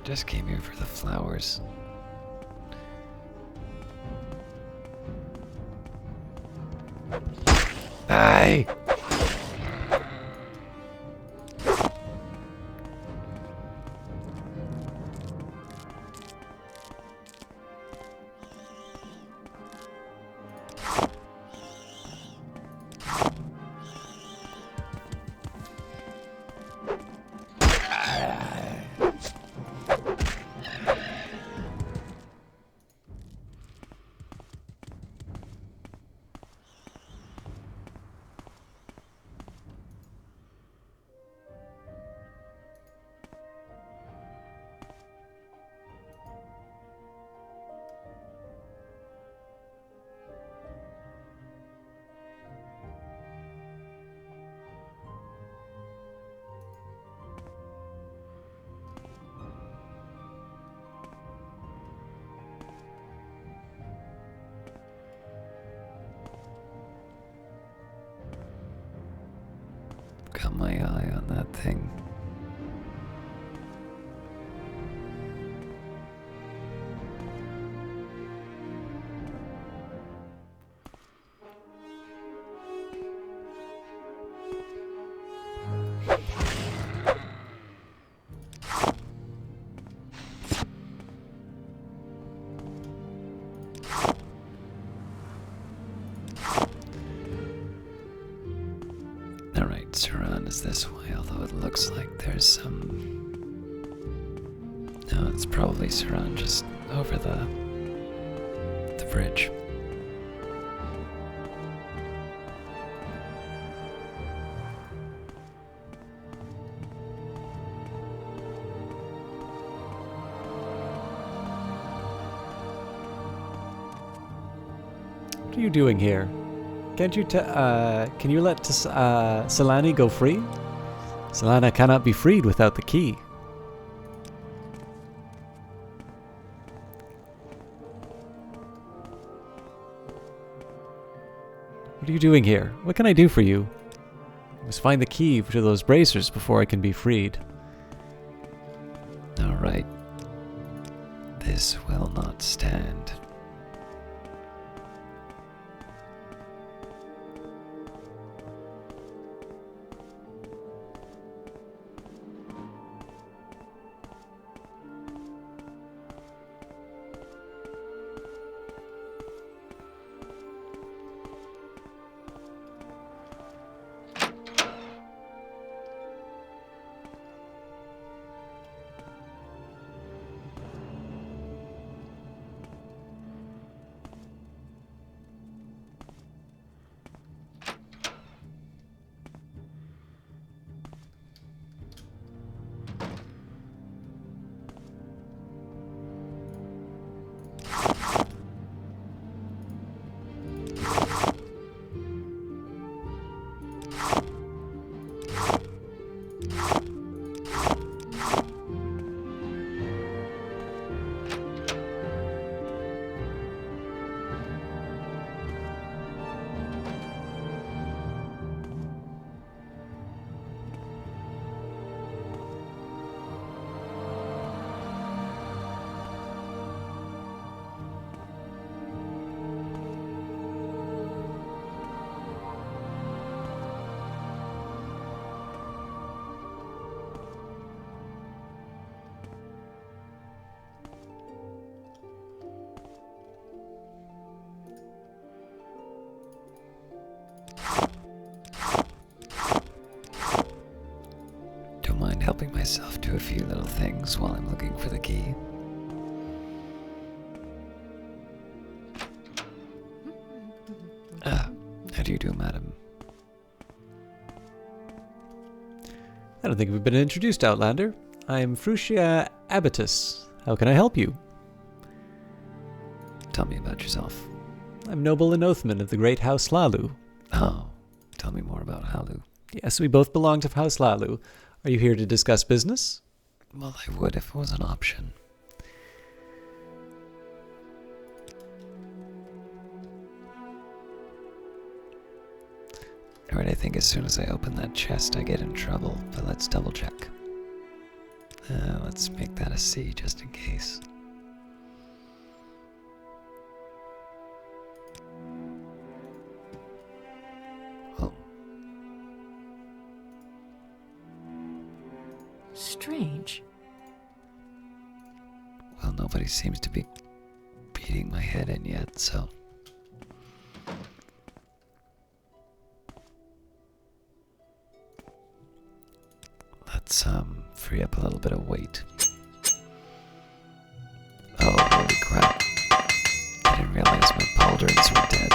Just came here for the flowers. Hey! my eye on that thing. Alright, Suran is this way, although it looks like there's some... No, it's probably Suran just over the bridge. What are you doing here? Can't you can you let Solani go free? Solana cannot be freed without the key. What are you doing here? What can I do for you? I must find the key to those bracers before I can be freed. Alright. This will not stand. Helping myself to a few little things while I'm looking for the key. How do you do, madam? I don't think we've been introduced, Outlander. I am Frucia Abatus. How can I help you? Tell me about yourself. I'm Noble and Oathman of the Great House Lalu. Oh, tell me more about Halu. Yes, we both belong to House Lalu. Are you here to discuss business? Well, I would if it was an option. Alright, I think as soon as I open that chest I get in trouble, but let's double check. Let's make that a C just in case. Well, strange. Well, nobody seems to be beating my head in yet, so... Let's, free up a little bit of weight. Oh, holy crap. I didn't realize my pauldrons were dead.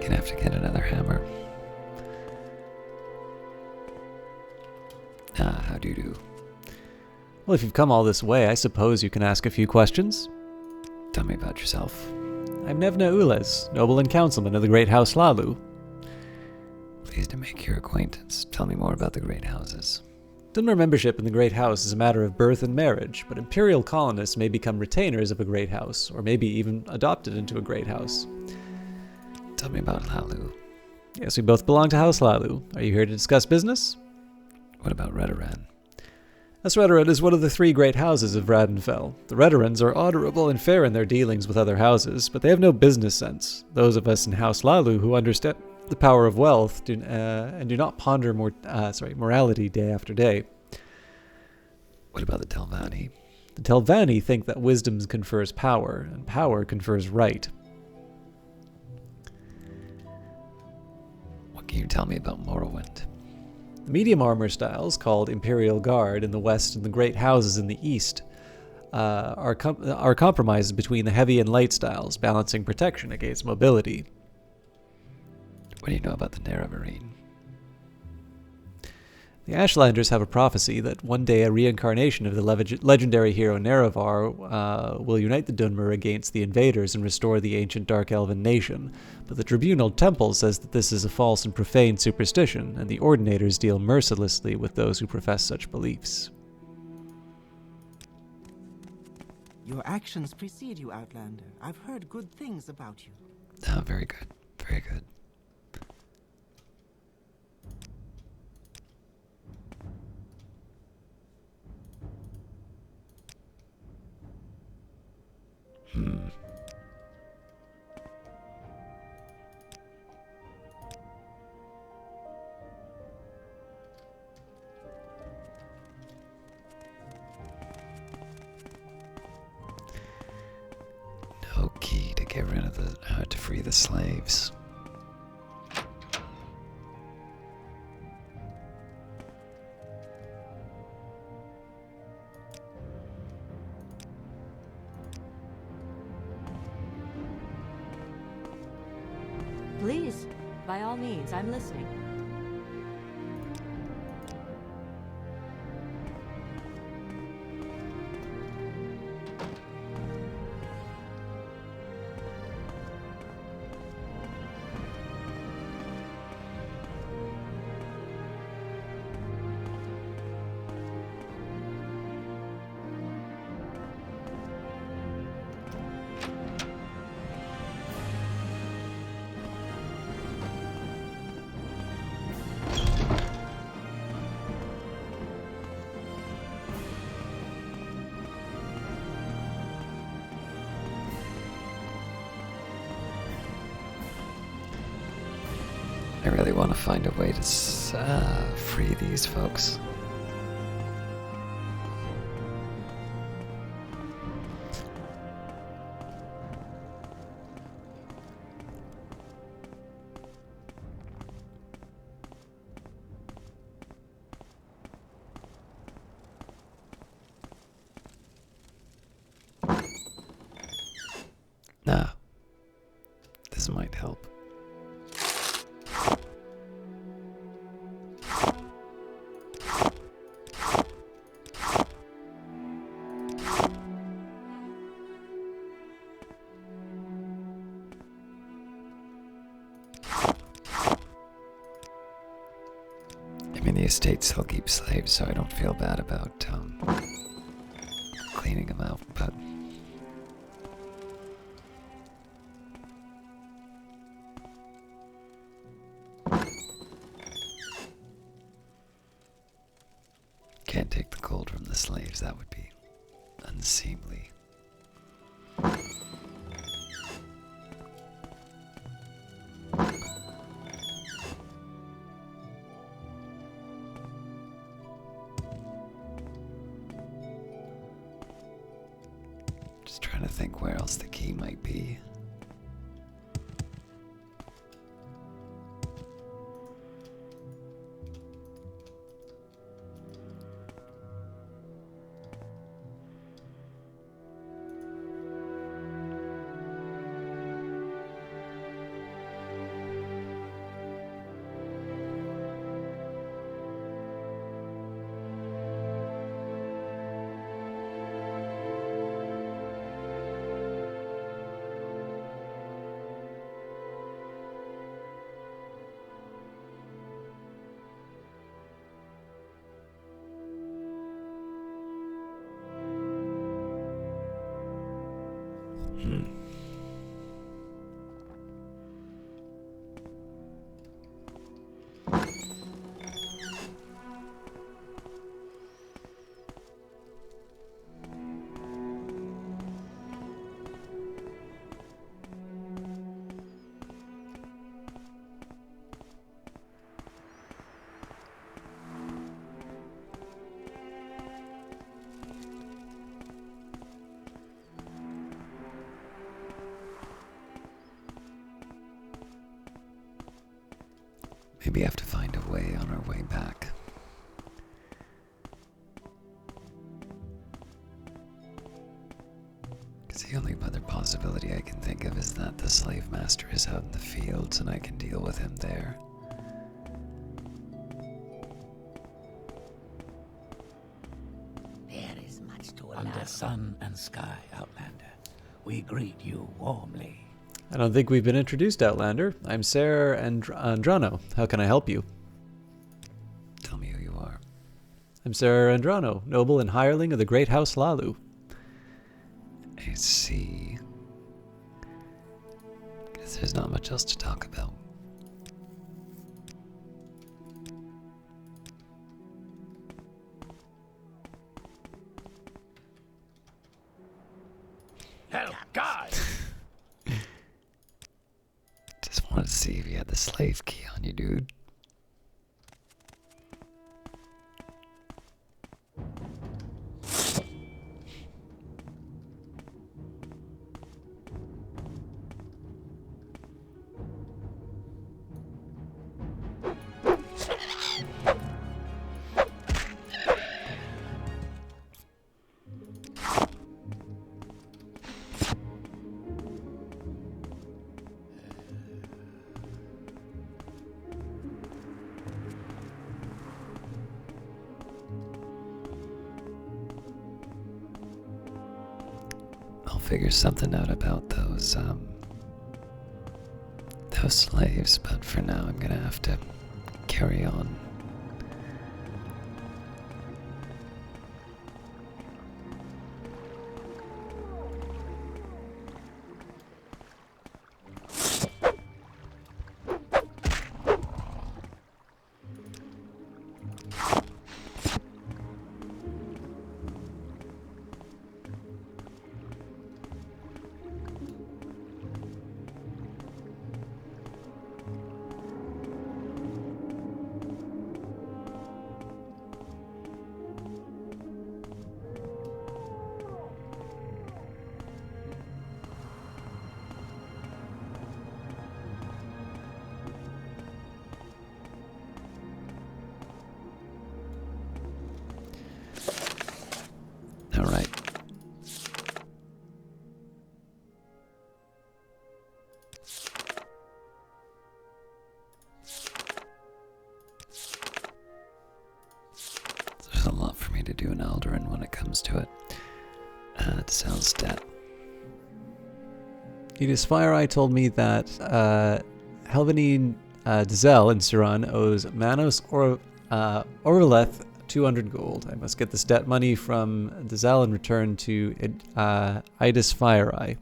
gonna have to get another hammer. How do you do? Well, if you've come all this way, I suppose you can ask a few questions. Tell me about yourself. I'm Nevna Ules, noble and councilman of the Great House Lalu. Pleased to make your acquaintance. Tell me more about the great houses. Dunmer membership in the Great House is a matter of birth and marriage, but imperial colonists may become retainers of a Great House, or maybe even adopted into a Great House. Tell me about Lalu. Yes, we both belong to House Lalu. Are you here to discuss business? What about Redoran? Redoran is one of the 3 great houses of Radenfell. The Redorans are honorable and fair in their dealings with other houses, but they have no business sense. Those of us in House Lalu who understand the power of wealth do not ponder morality day after day. What about the Telvanni? The Telvanni think that wisdom confers power, and power confers right. What can you tell me about Morrowind? The medium armor styles, called Imperial Guard in the west and the great houses in the east, are compromises between the heavy and light styles, balancing protection against mobility. What do you know about the Nerevarine? The Ashlanders have a prophecy that one day a reincarnation of the legendary hero Nerevar will unite the Dunmer against the invaders and restore the ancient Dark Elven nation. But the Tribunal Temple says that this is a false and profane superstition, and the Ordinators deal mercilessly with those who profess such beliefs. Your actions precede you, Outlander. I've heard good things about you. Oh, very good. Very good. No key to get rid of to free the slaves. Please, by all means, I'm listening. I really want to find a way to free these folks. Nah, this might help. I mean, the estate still keeps slaves, so I don't feel bad about cleaning them out, but can't take the gold from the slaves. That would be unseemly. Just trying to think where else the key might be. Maybe have to find a way on our way back. Because the only other possibility I can think of is that the slave master is out in the fields and I can deal with him there. There is much to Under allow. sun and sky, Outlander, we greet you warmly. I don't think we've been introduced, Outlander. I'm Sarah Andrano. How can I help you? Tell me who you are. I'm Sarah Andrano, noble and hireling of the great house Lalu. I see. Guess there's not much else to talk about. Hell, God! Just wanted to see if you had the slave key on you, dude. I'll figure something out about those slaves, but for now I'm gonna have to carry on. All right. There's a lot for me to do in Alderaan when it comes to it. Sounds stat. Edith Fire-Eye told me that Helvanine Dzel in Suran owes Manos Orleth 200 gold. I must get this debt money from Dzel and return to Idis Fire-Eye.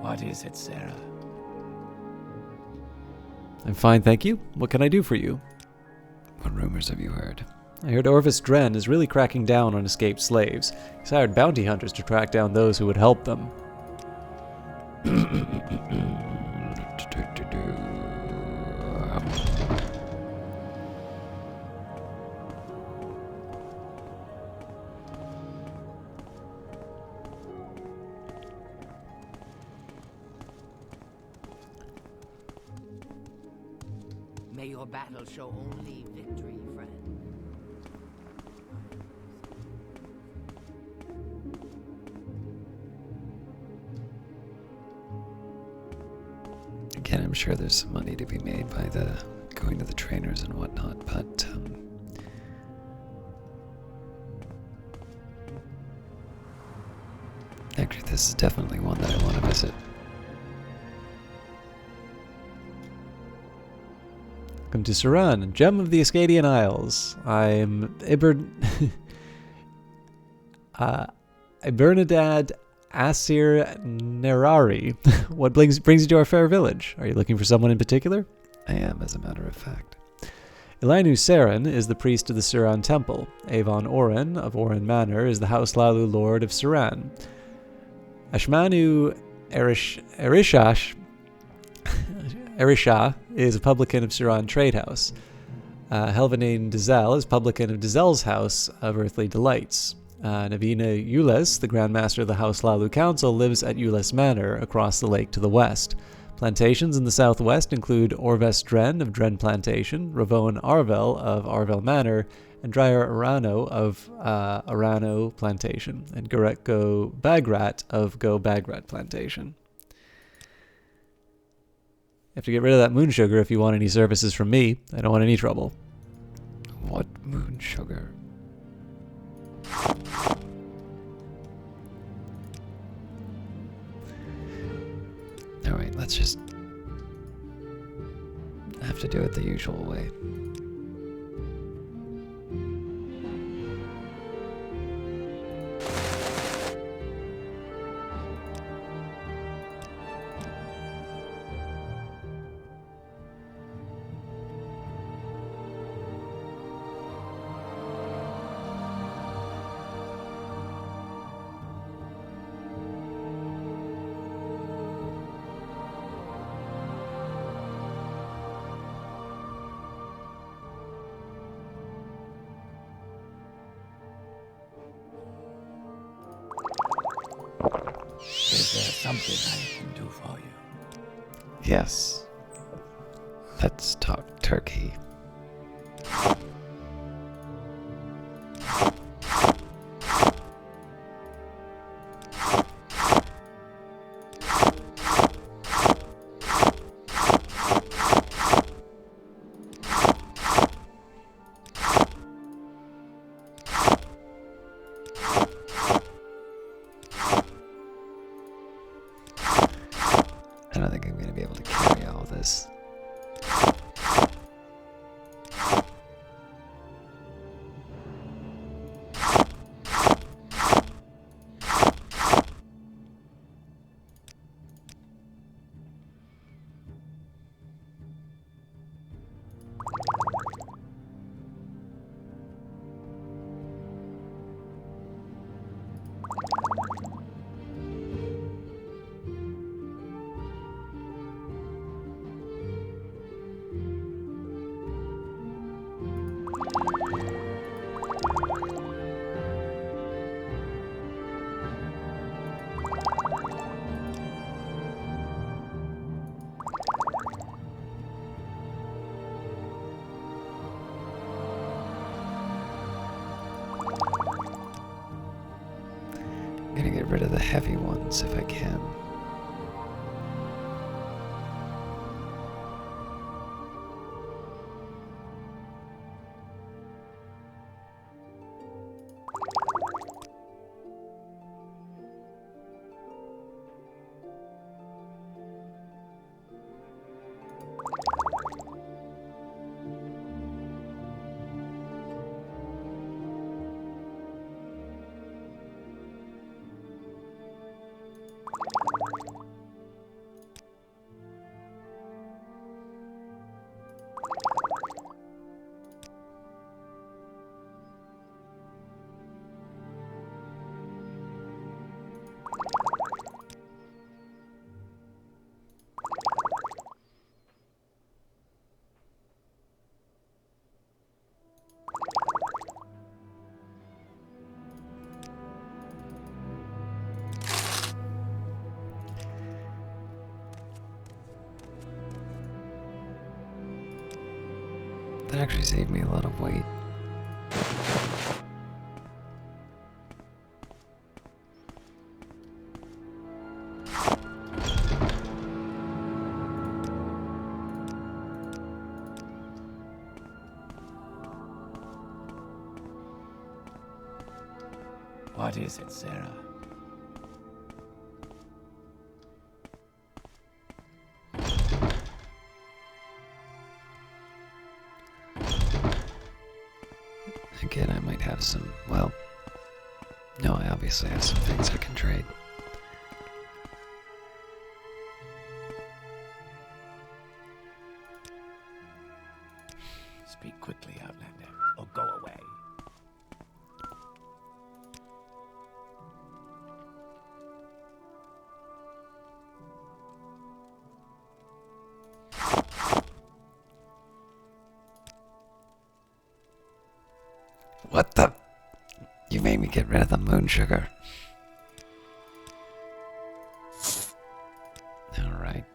What is it, Sarah? I'm fine, thank you. What can I do for you? What rumors have you heard? I heard Orvis Dren is really cracking down on escaped slaves. He's hired bounty hunters to track down those who would help them. May your battle show only victory, friend. Again, I'm sure there's some money to be made by going to the trainers and whatnot, but actually, this is definitely one that I want to visit. Welcome to Suran, gem of the Ascadian Isles. I'm Ibernadad Asir Nerari. What brings you to our fair village? Are you looking for someone in particular? I am, as a matter of fact. Elinu Saren is the priest of the Suran temple. Avon Oren of Oren Manor is the House Lalu Lord of Suran. Ashmanu Erisha is a publican of Suran Trade House. Helvanane Dizel is publican of Dizel's House of Earthly Delights. Navina Ules, the Grand Master of the House Lalu Council, lives at Ules Manor across the lake to the west. Plantations in the southwest include Orves Dren of Dren Plantation, Ravone Arvel of Arvel Manor, and Dryer Arano of Arano Plantation, and Garek Go Bagrat of Go Bagrat Plantation. You have to get rid of that moon sugar if you want any services from me. I don't want any trouble. What moon sugar? Alright, let's just have to do it the usual way. Is there something I can do for you? Yes. Let's talk turkey. I don't think I'm going to be able to carry all this. I'm gonna get rid of the heavy ones if I can. That actually saved me a lot of weight. What is it, Sarah? have some, well, no, I obviously have some things I can trade. Speak quickly, Outlander, or go away. What the? You made me get rid of the moon sugar. Alright.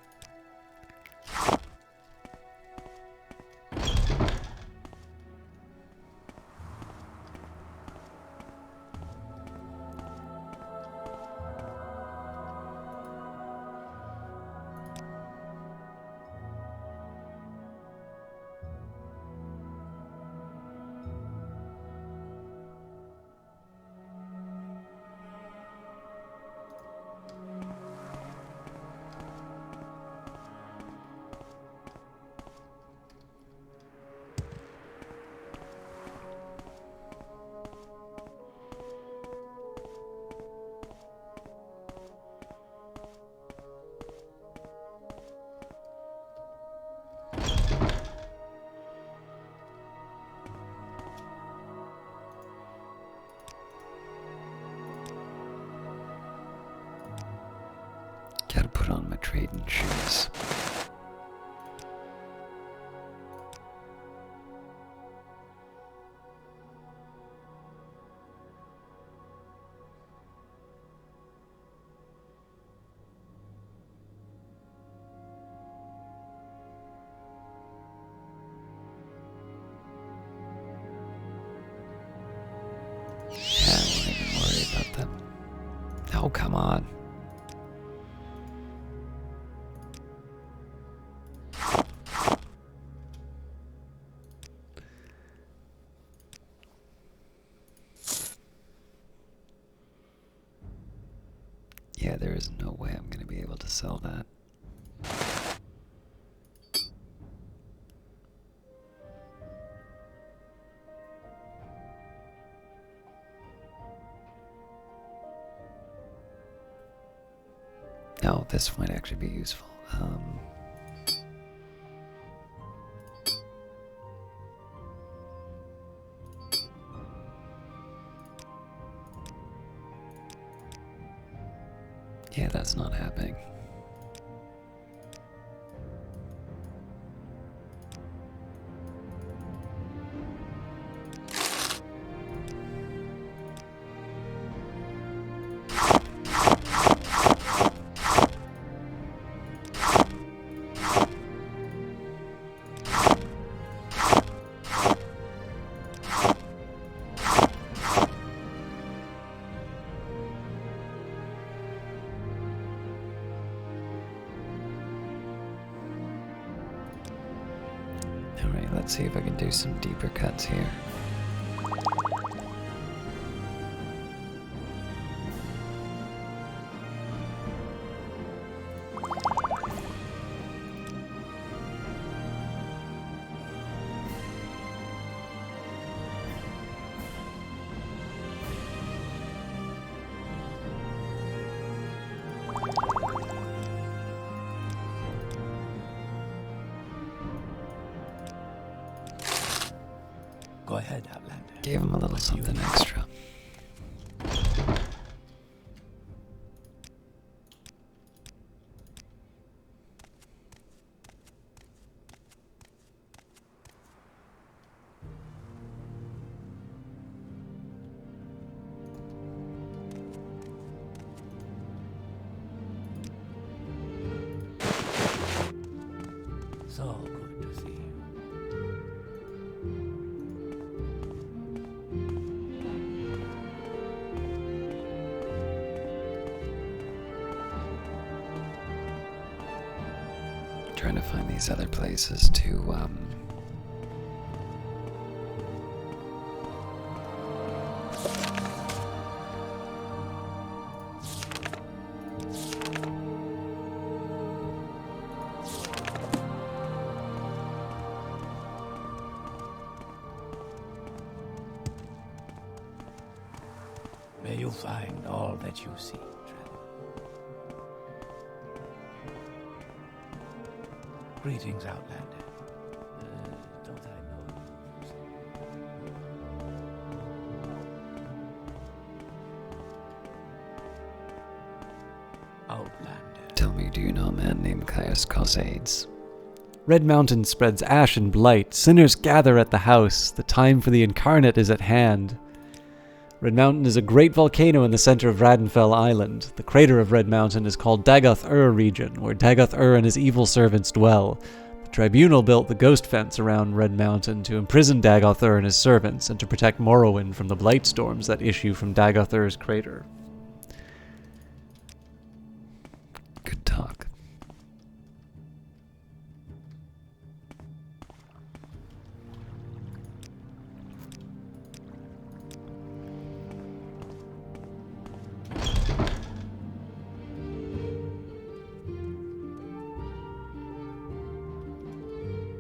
Gotta put on my trading shoes. Yeah, I won't even worry about them. Oh, come on. Yeah, there is no way I'm going to be able to sell that. No, this might actually be useful. Yeah, that's not happening. Alright, let's see if I can do some deeper cuts here. Go ahead, Outlander. Gave him a little something extra. So good to see you. Trying to find these other places to, May you find all that you seek, traveler. Greetings, Outlander. Don't I know you? Outlander. Tell me, do you know a man named Caius Causades? Red Mountain spreads ash and blight. Sinners gather at the house. The time for the incarnate is at hand. Red Mountain is a great volcano in the center of Radenfell Island. The crater of Red Mountain is called Dagoth-Ur region, where Dagoth-Ur and his evil servants dwell. The tribunal built the ghost fence around Red Mountain to imprison Dagoth-Ur and his servants, and to protect Morrowind from the blight storms that issue from Dagoth-Ur's crater. Good talk.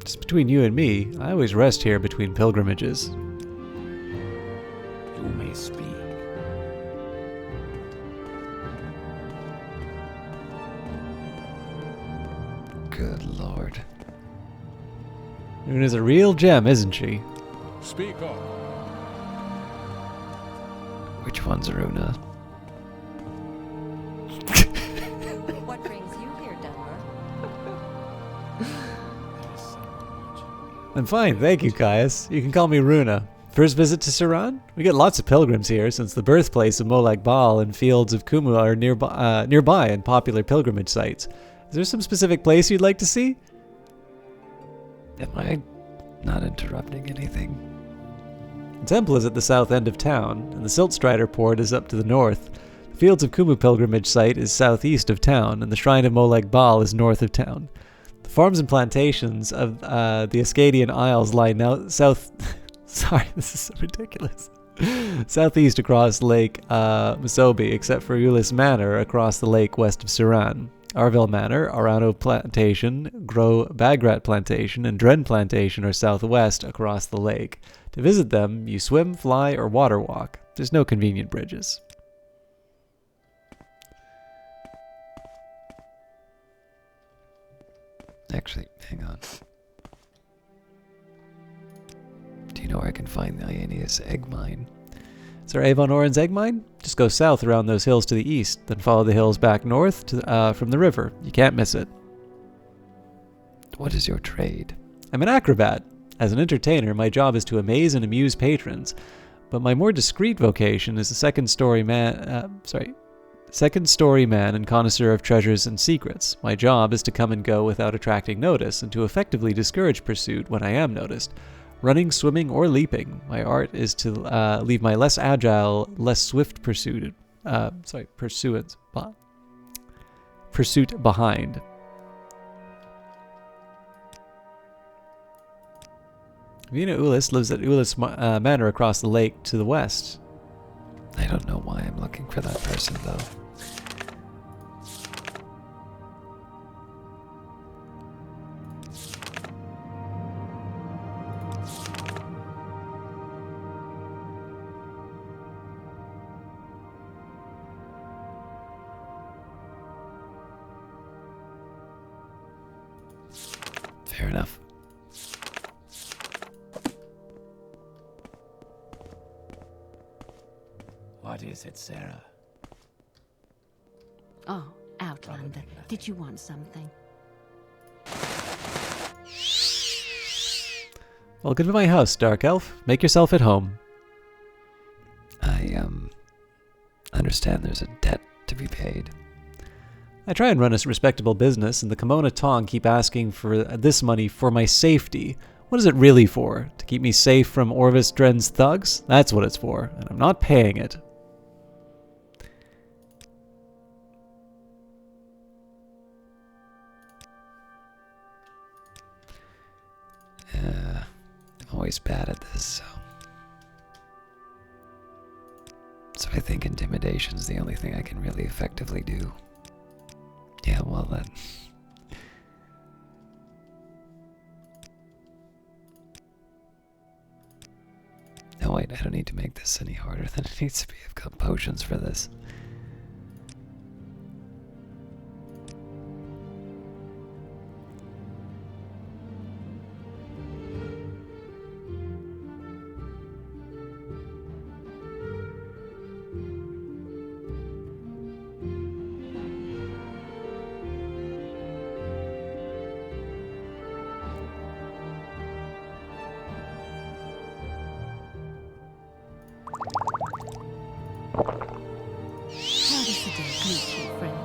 Just between you and me, I always rest here between pilgrimages. You may speak. Good lord. Una's a real gem, isn't she? Speak on. Which one's Aruna? What brings you here, Denver? I'm fine, thank you, Caius. You can call me Runa. First visit to Suran? We get lots of pilgrims here, since the birthplace of Molag Bal and fields of Kumu are nearby and popular pilgrimage sites. Is there some specific place you'd like to see? Am I not interrupting anything? The temple is at the south end of town, and the Siltstrider port is up to the north. The Fields of Kumu pilgrimage site is southeast of town, and the Shrine of Molag Bal is north of town. The farms and plantations of the Ascadian Isles lie now south... Sorry, this is so ridiculous. Southeast across Lake Musobi, except for Ulis Manor across the lake west of Suran. Arville Manor, Arano Plantation, Gro Bagrat Plantation, and Dren Plantation are southwest across the lake. To visit them, you swim, fly, or water walk. There's no convenient bridges. Actually, hang on. Do you know where I can find the Ianius egg mine? Is there Avon Oren's egg mine? Just go south around those hills to the east, then follow the hills back north to, from the river. You can't miss it. What is your trade? I'm an acrobat. As an entertainer, my job is to amaze and amuse patrons, but my more discreet vocation is a second-story man and connoisseur of treasures and secrets. My job is to come and go without attracting notice, and to effectively discourage pursuit when I am noticed. Running, swimming, or leaping. My art is to leave my less agile, less swift pursuit behind. Vina Ulis lives at Ulis Manor across the lake to the west. I don't know why I'm looking for that person, though. Fair enough. What is it, Sarah? Oh, Outlander, did you want something? Welcome to my house, Dark Elf. Make yourself at home. I understand there's a debt to be paid. I try and run a respectable business, and the Kimona Tong keep asking for this money for my safety. What is it really for? To keep me safe from Orvis Dren's thugs? That's what it's for, and I'm not paying it. I'm always bad at this, so I think intimidation's the only thing I can really effectively do. Yeah, well then. No, point. I don't need to make this any harder than it needs to be. I've got potions for this. How does the day greet you, friend?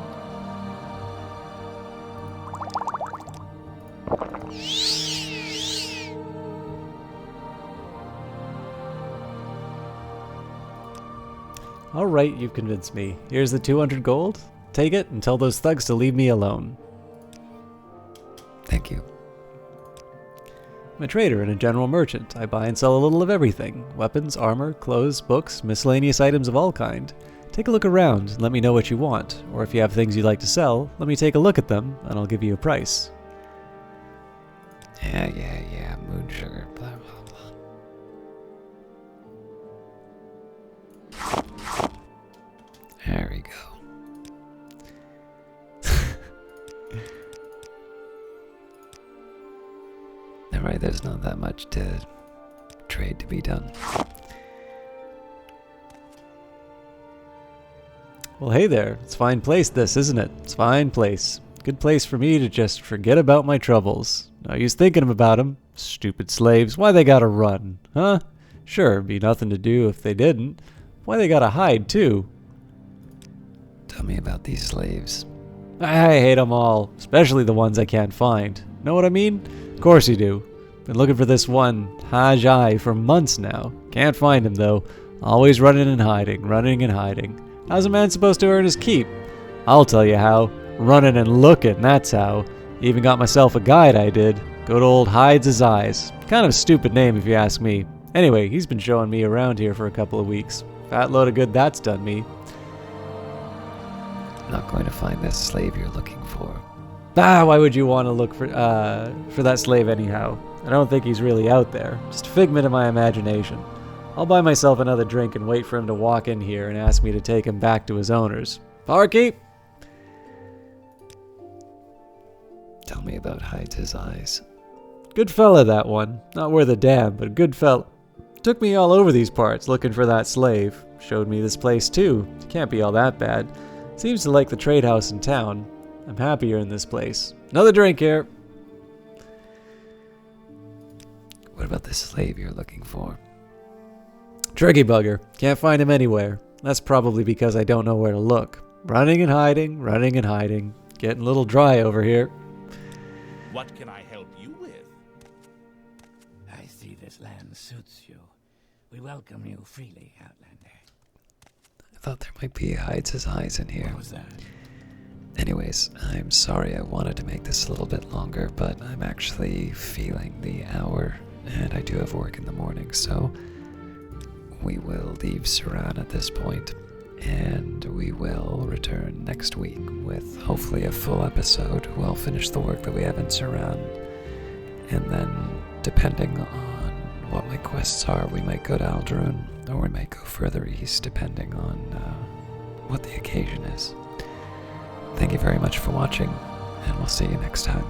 Alright, you've convinced me. Here's the 200 gold. Take it and tell those thugs to leave me alone. Thank you. I'm a trader and a general merchant. I buy and sell a little of everything. Weapons, armor, clothes, books, miscellaneous items of all kind. Take a look around and let me know what you want. Or if you have things you'd like to sell, let me take a look at them and I'll give you a price. Yeah. Moon sugar, blah, blah, blah. There we go. Alright, there's not that much to trade to be done. Well, hey there. It's a fine place this, isn't it? It's a fine place. Good place for me to just forget about my troubles. No use thinking about them. Stupid slaves. Why they gotta run? Huh? Sure, be nothing to do if they didn't. Why they gotta hide, too? Tell me about these slaves. I hate them all. Especially the ones I can't find. Know what I mean? Of course you do. Been looking for this one, Hajai, for months now. Can't find him, though. Always running and hiding, running and hiding. How's a man supposed to earn his keep? I'll tell you how. Running and looking, that's how. Even got myself a guide, I did. Good old Hides His Eyes. Kind of a stupid name if you ask me. Anyway, he's been showing me around here for a couple of weeks. Fat load of good that's done me. I'm not going to find this slave you're looking for. Why would you want to look for that slave anyhow? I don't think he's really out there. Just a figment of my imagination. I'll buy myself another drink and wait for him to walk in here and ask me to take him back to his owners. Barkeep! Tell me about Hides His Eyes. Good fella, that one. Not worth a damn, but a good fella. Took me all over these parts looking for that slave. Showed me this place too. Can't be all that bad. Seems to like the trade house in town. I'm happier in this place. Another drink here. What about the slave you're looking for? Tricky bugger. Can't find him anywhere. That's probably because I don't know where to look. Running and hiding, running and hiding. Getting a little dry over here. What can I help you with? I see this land suits you. We welcome you freely, Outlander. I thought there might be Hides His Eyes in here. What was that? Anyways, I'm sorry I wanted to make this a little bit longer, but I'm actually feeling the hour, and I do have work in the morning, so we will leave Suran at this point, and we will return next week with hopefully a full episode. We'll finish the work that we have in Suran, and then depending on what my quests are, we might go to Alderun, or we might go further east, depending on what the occasion is. Thank you very much for watching, and we'll see you next time.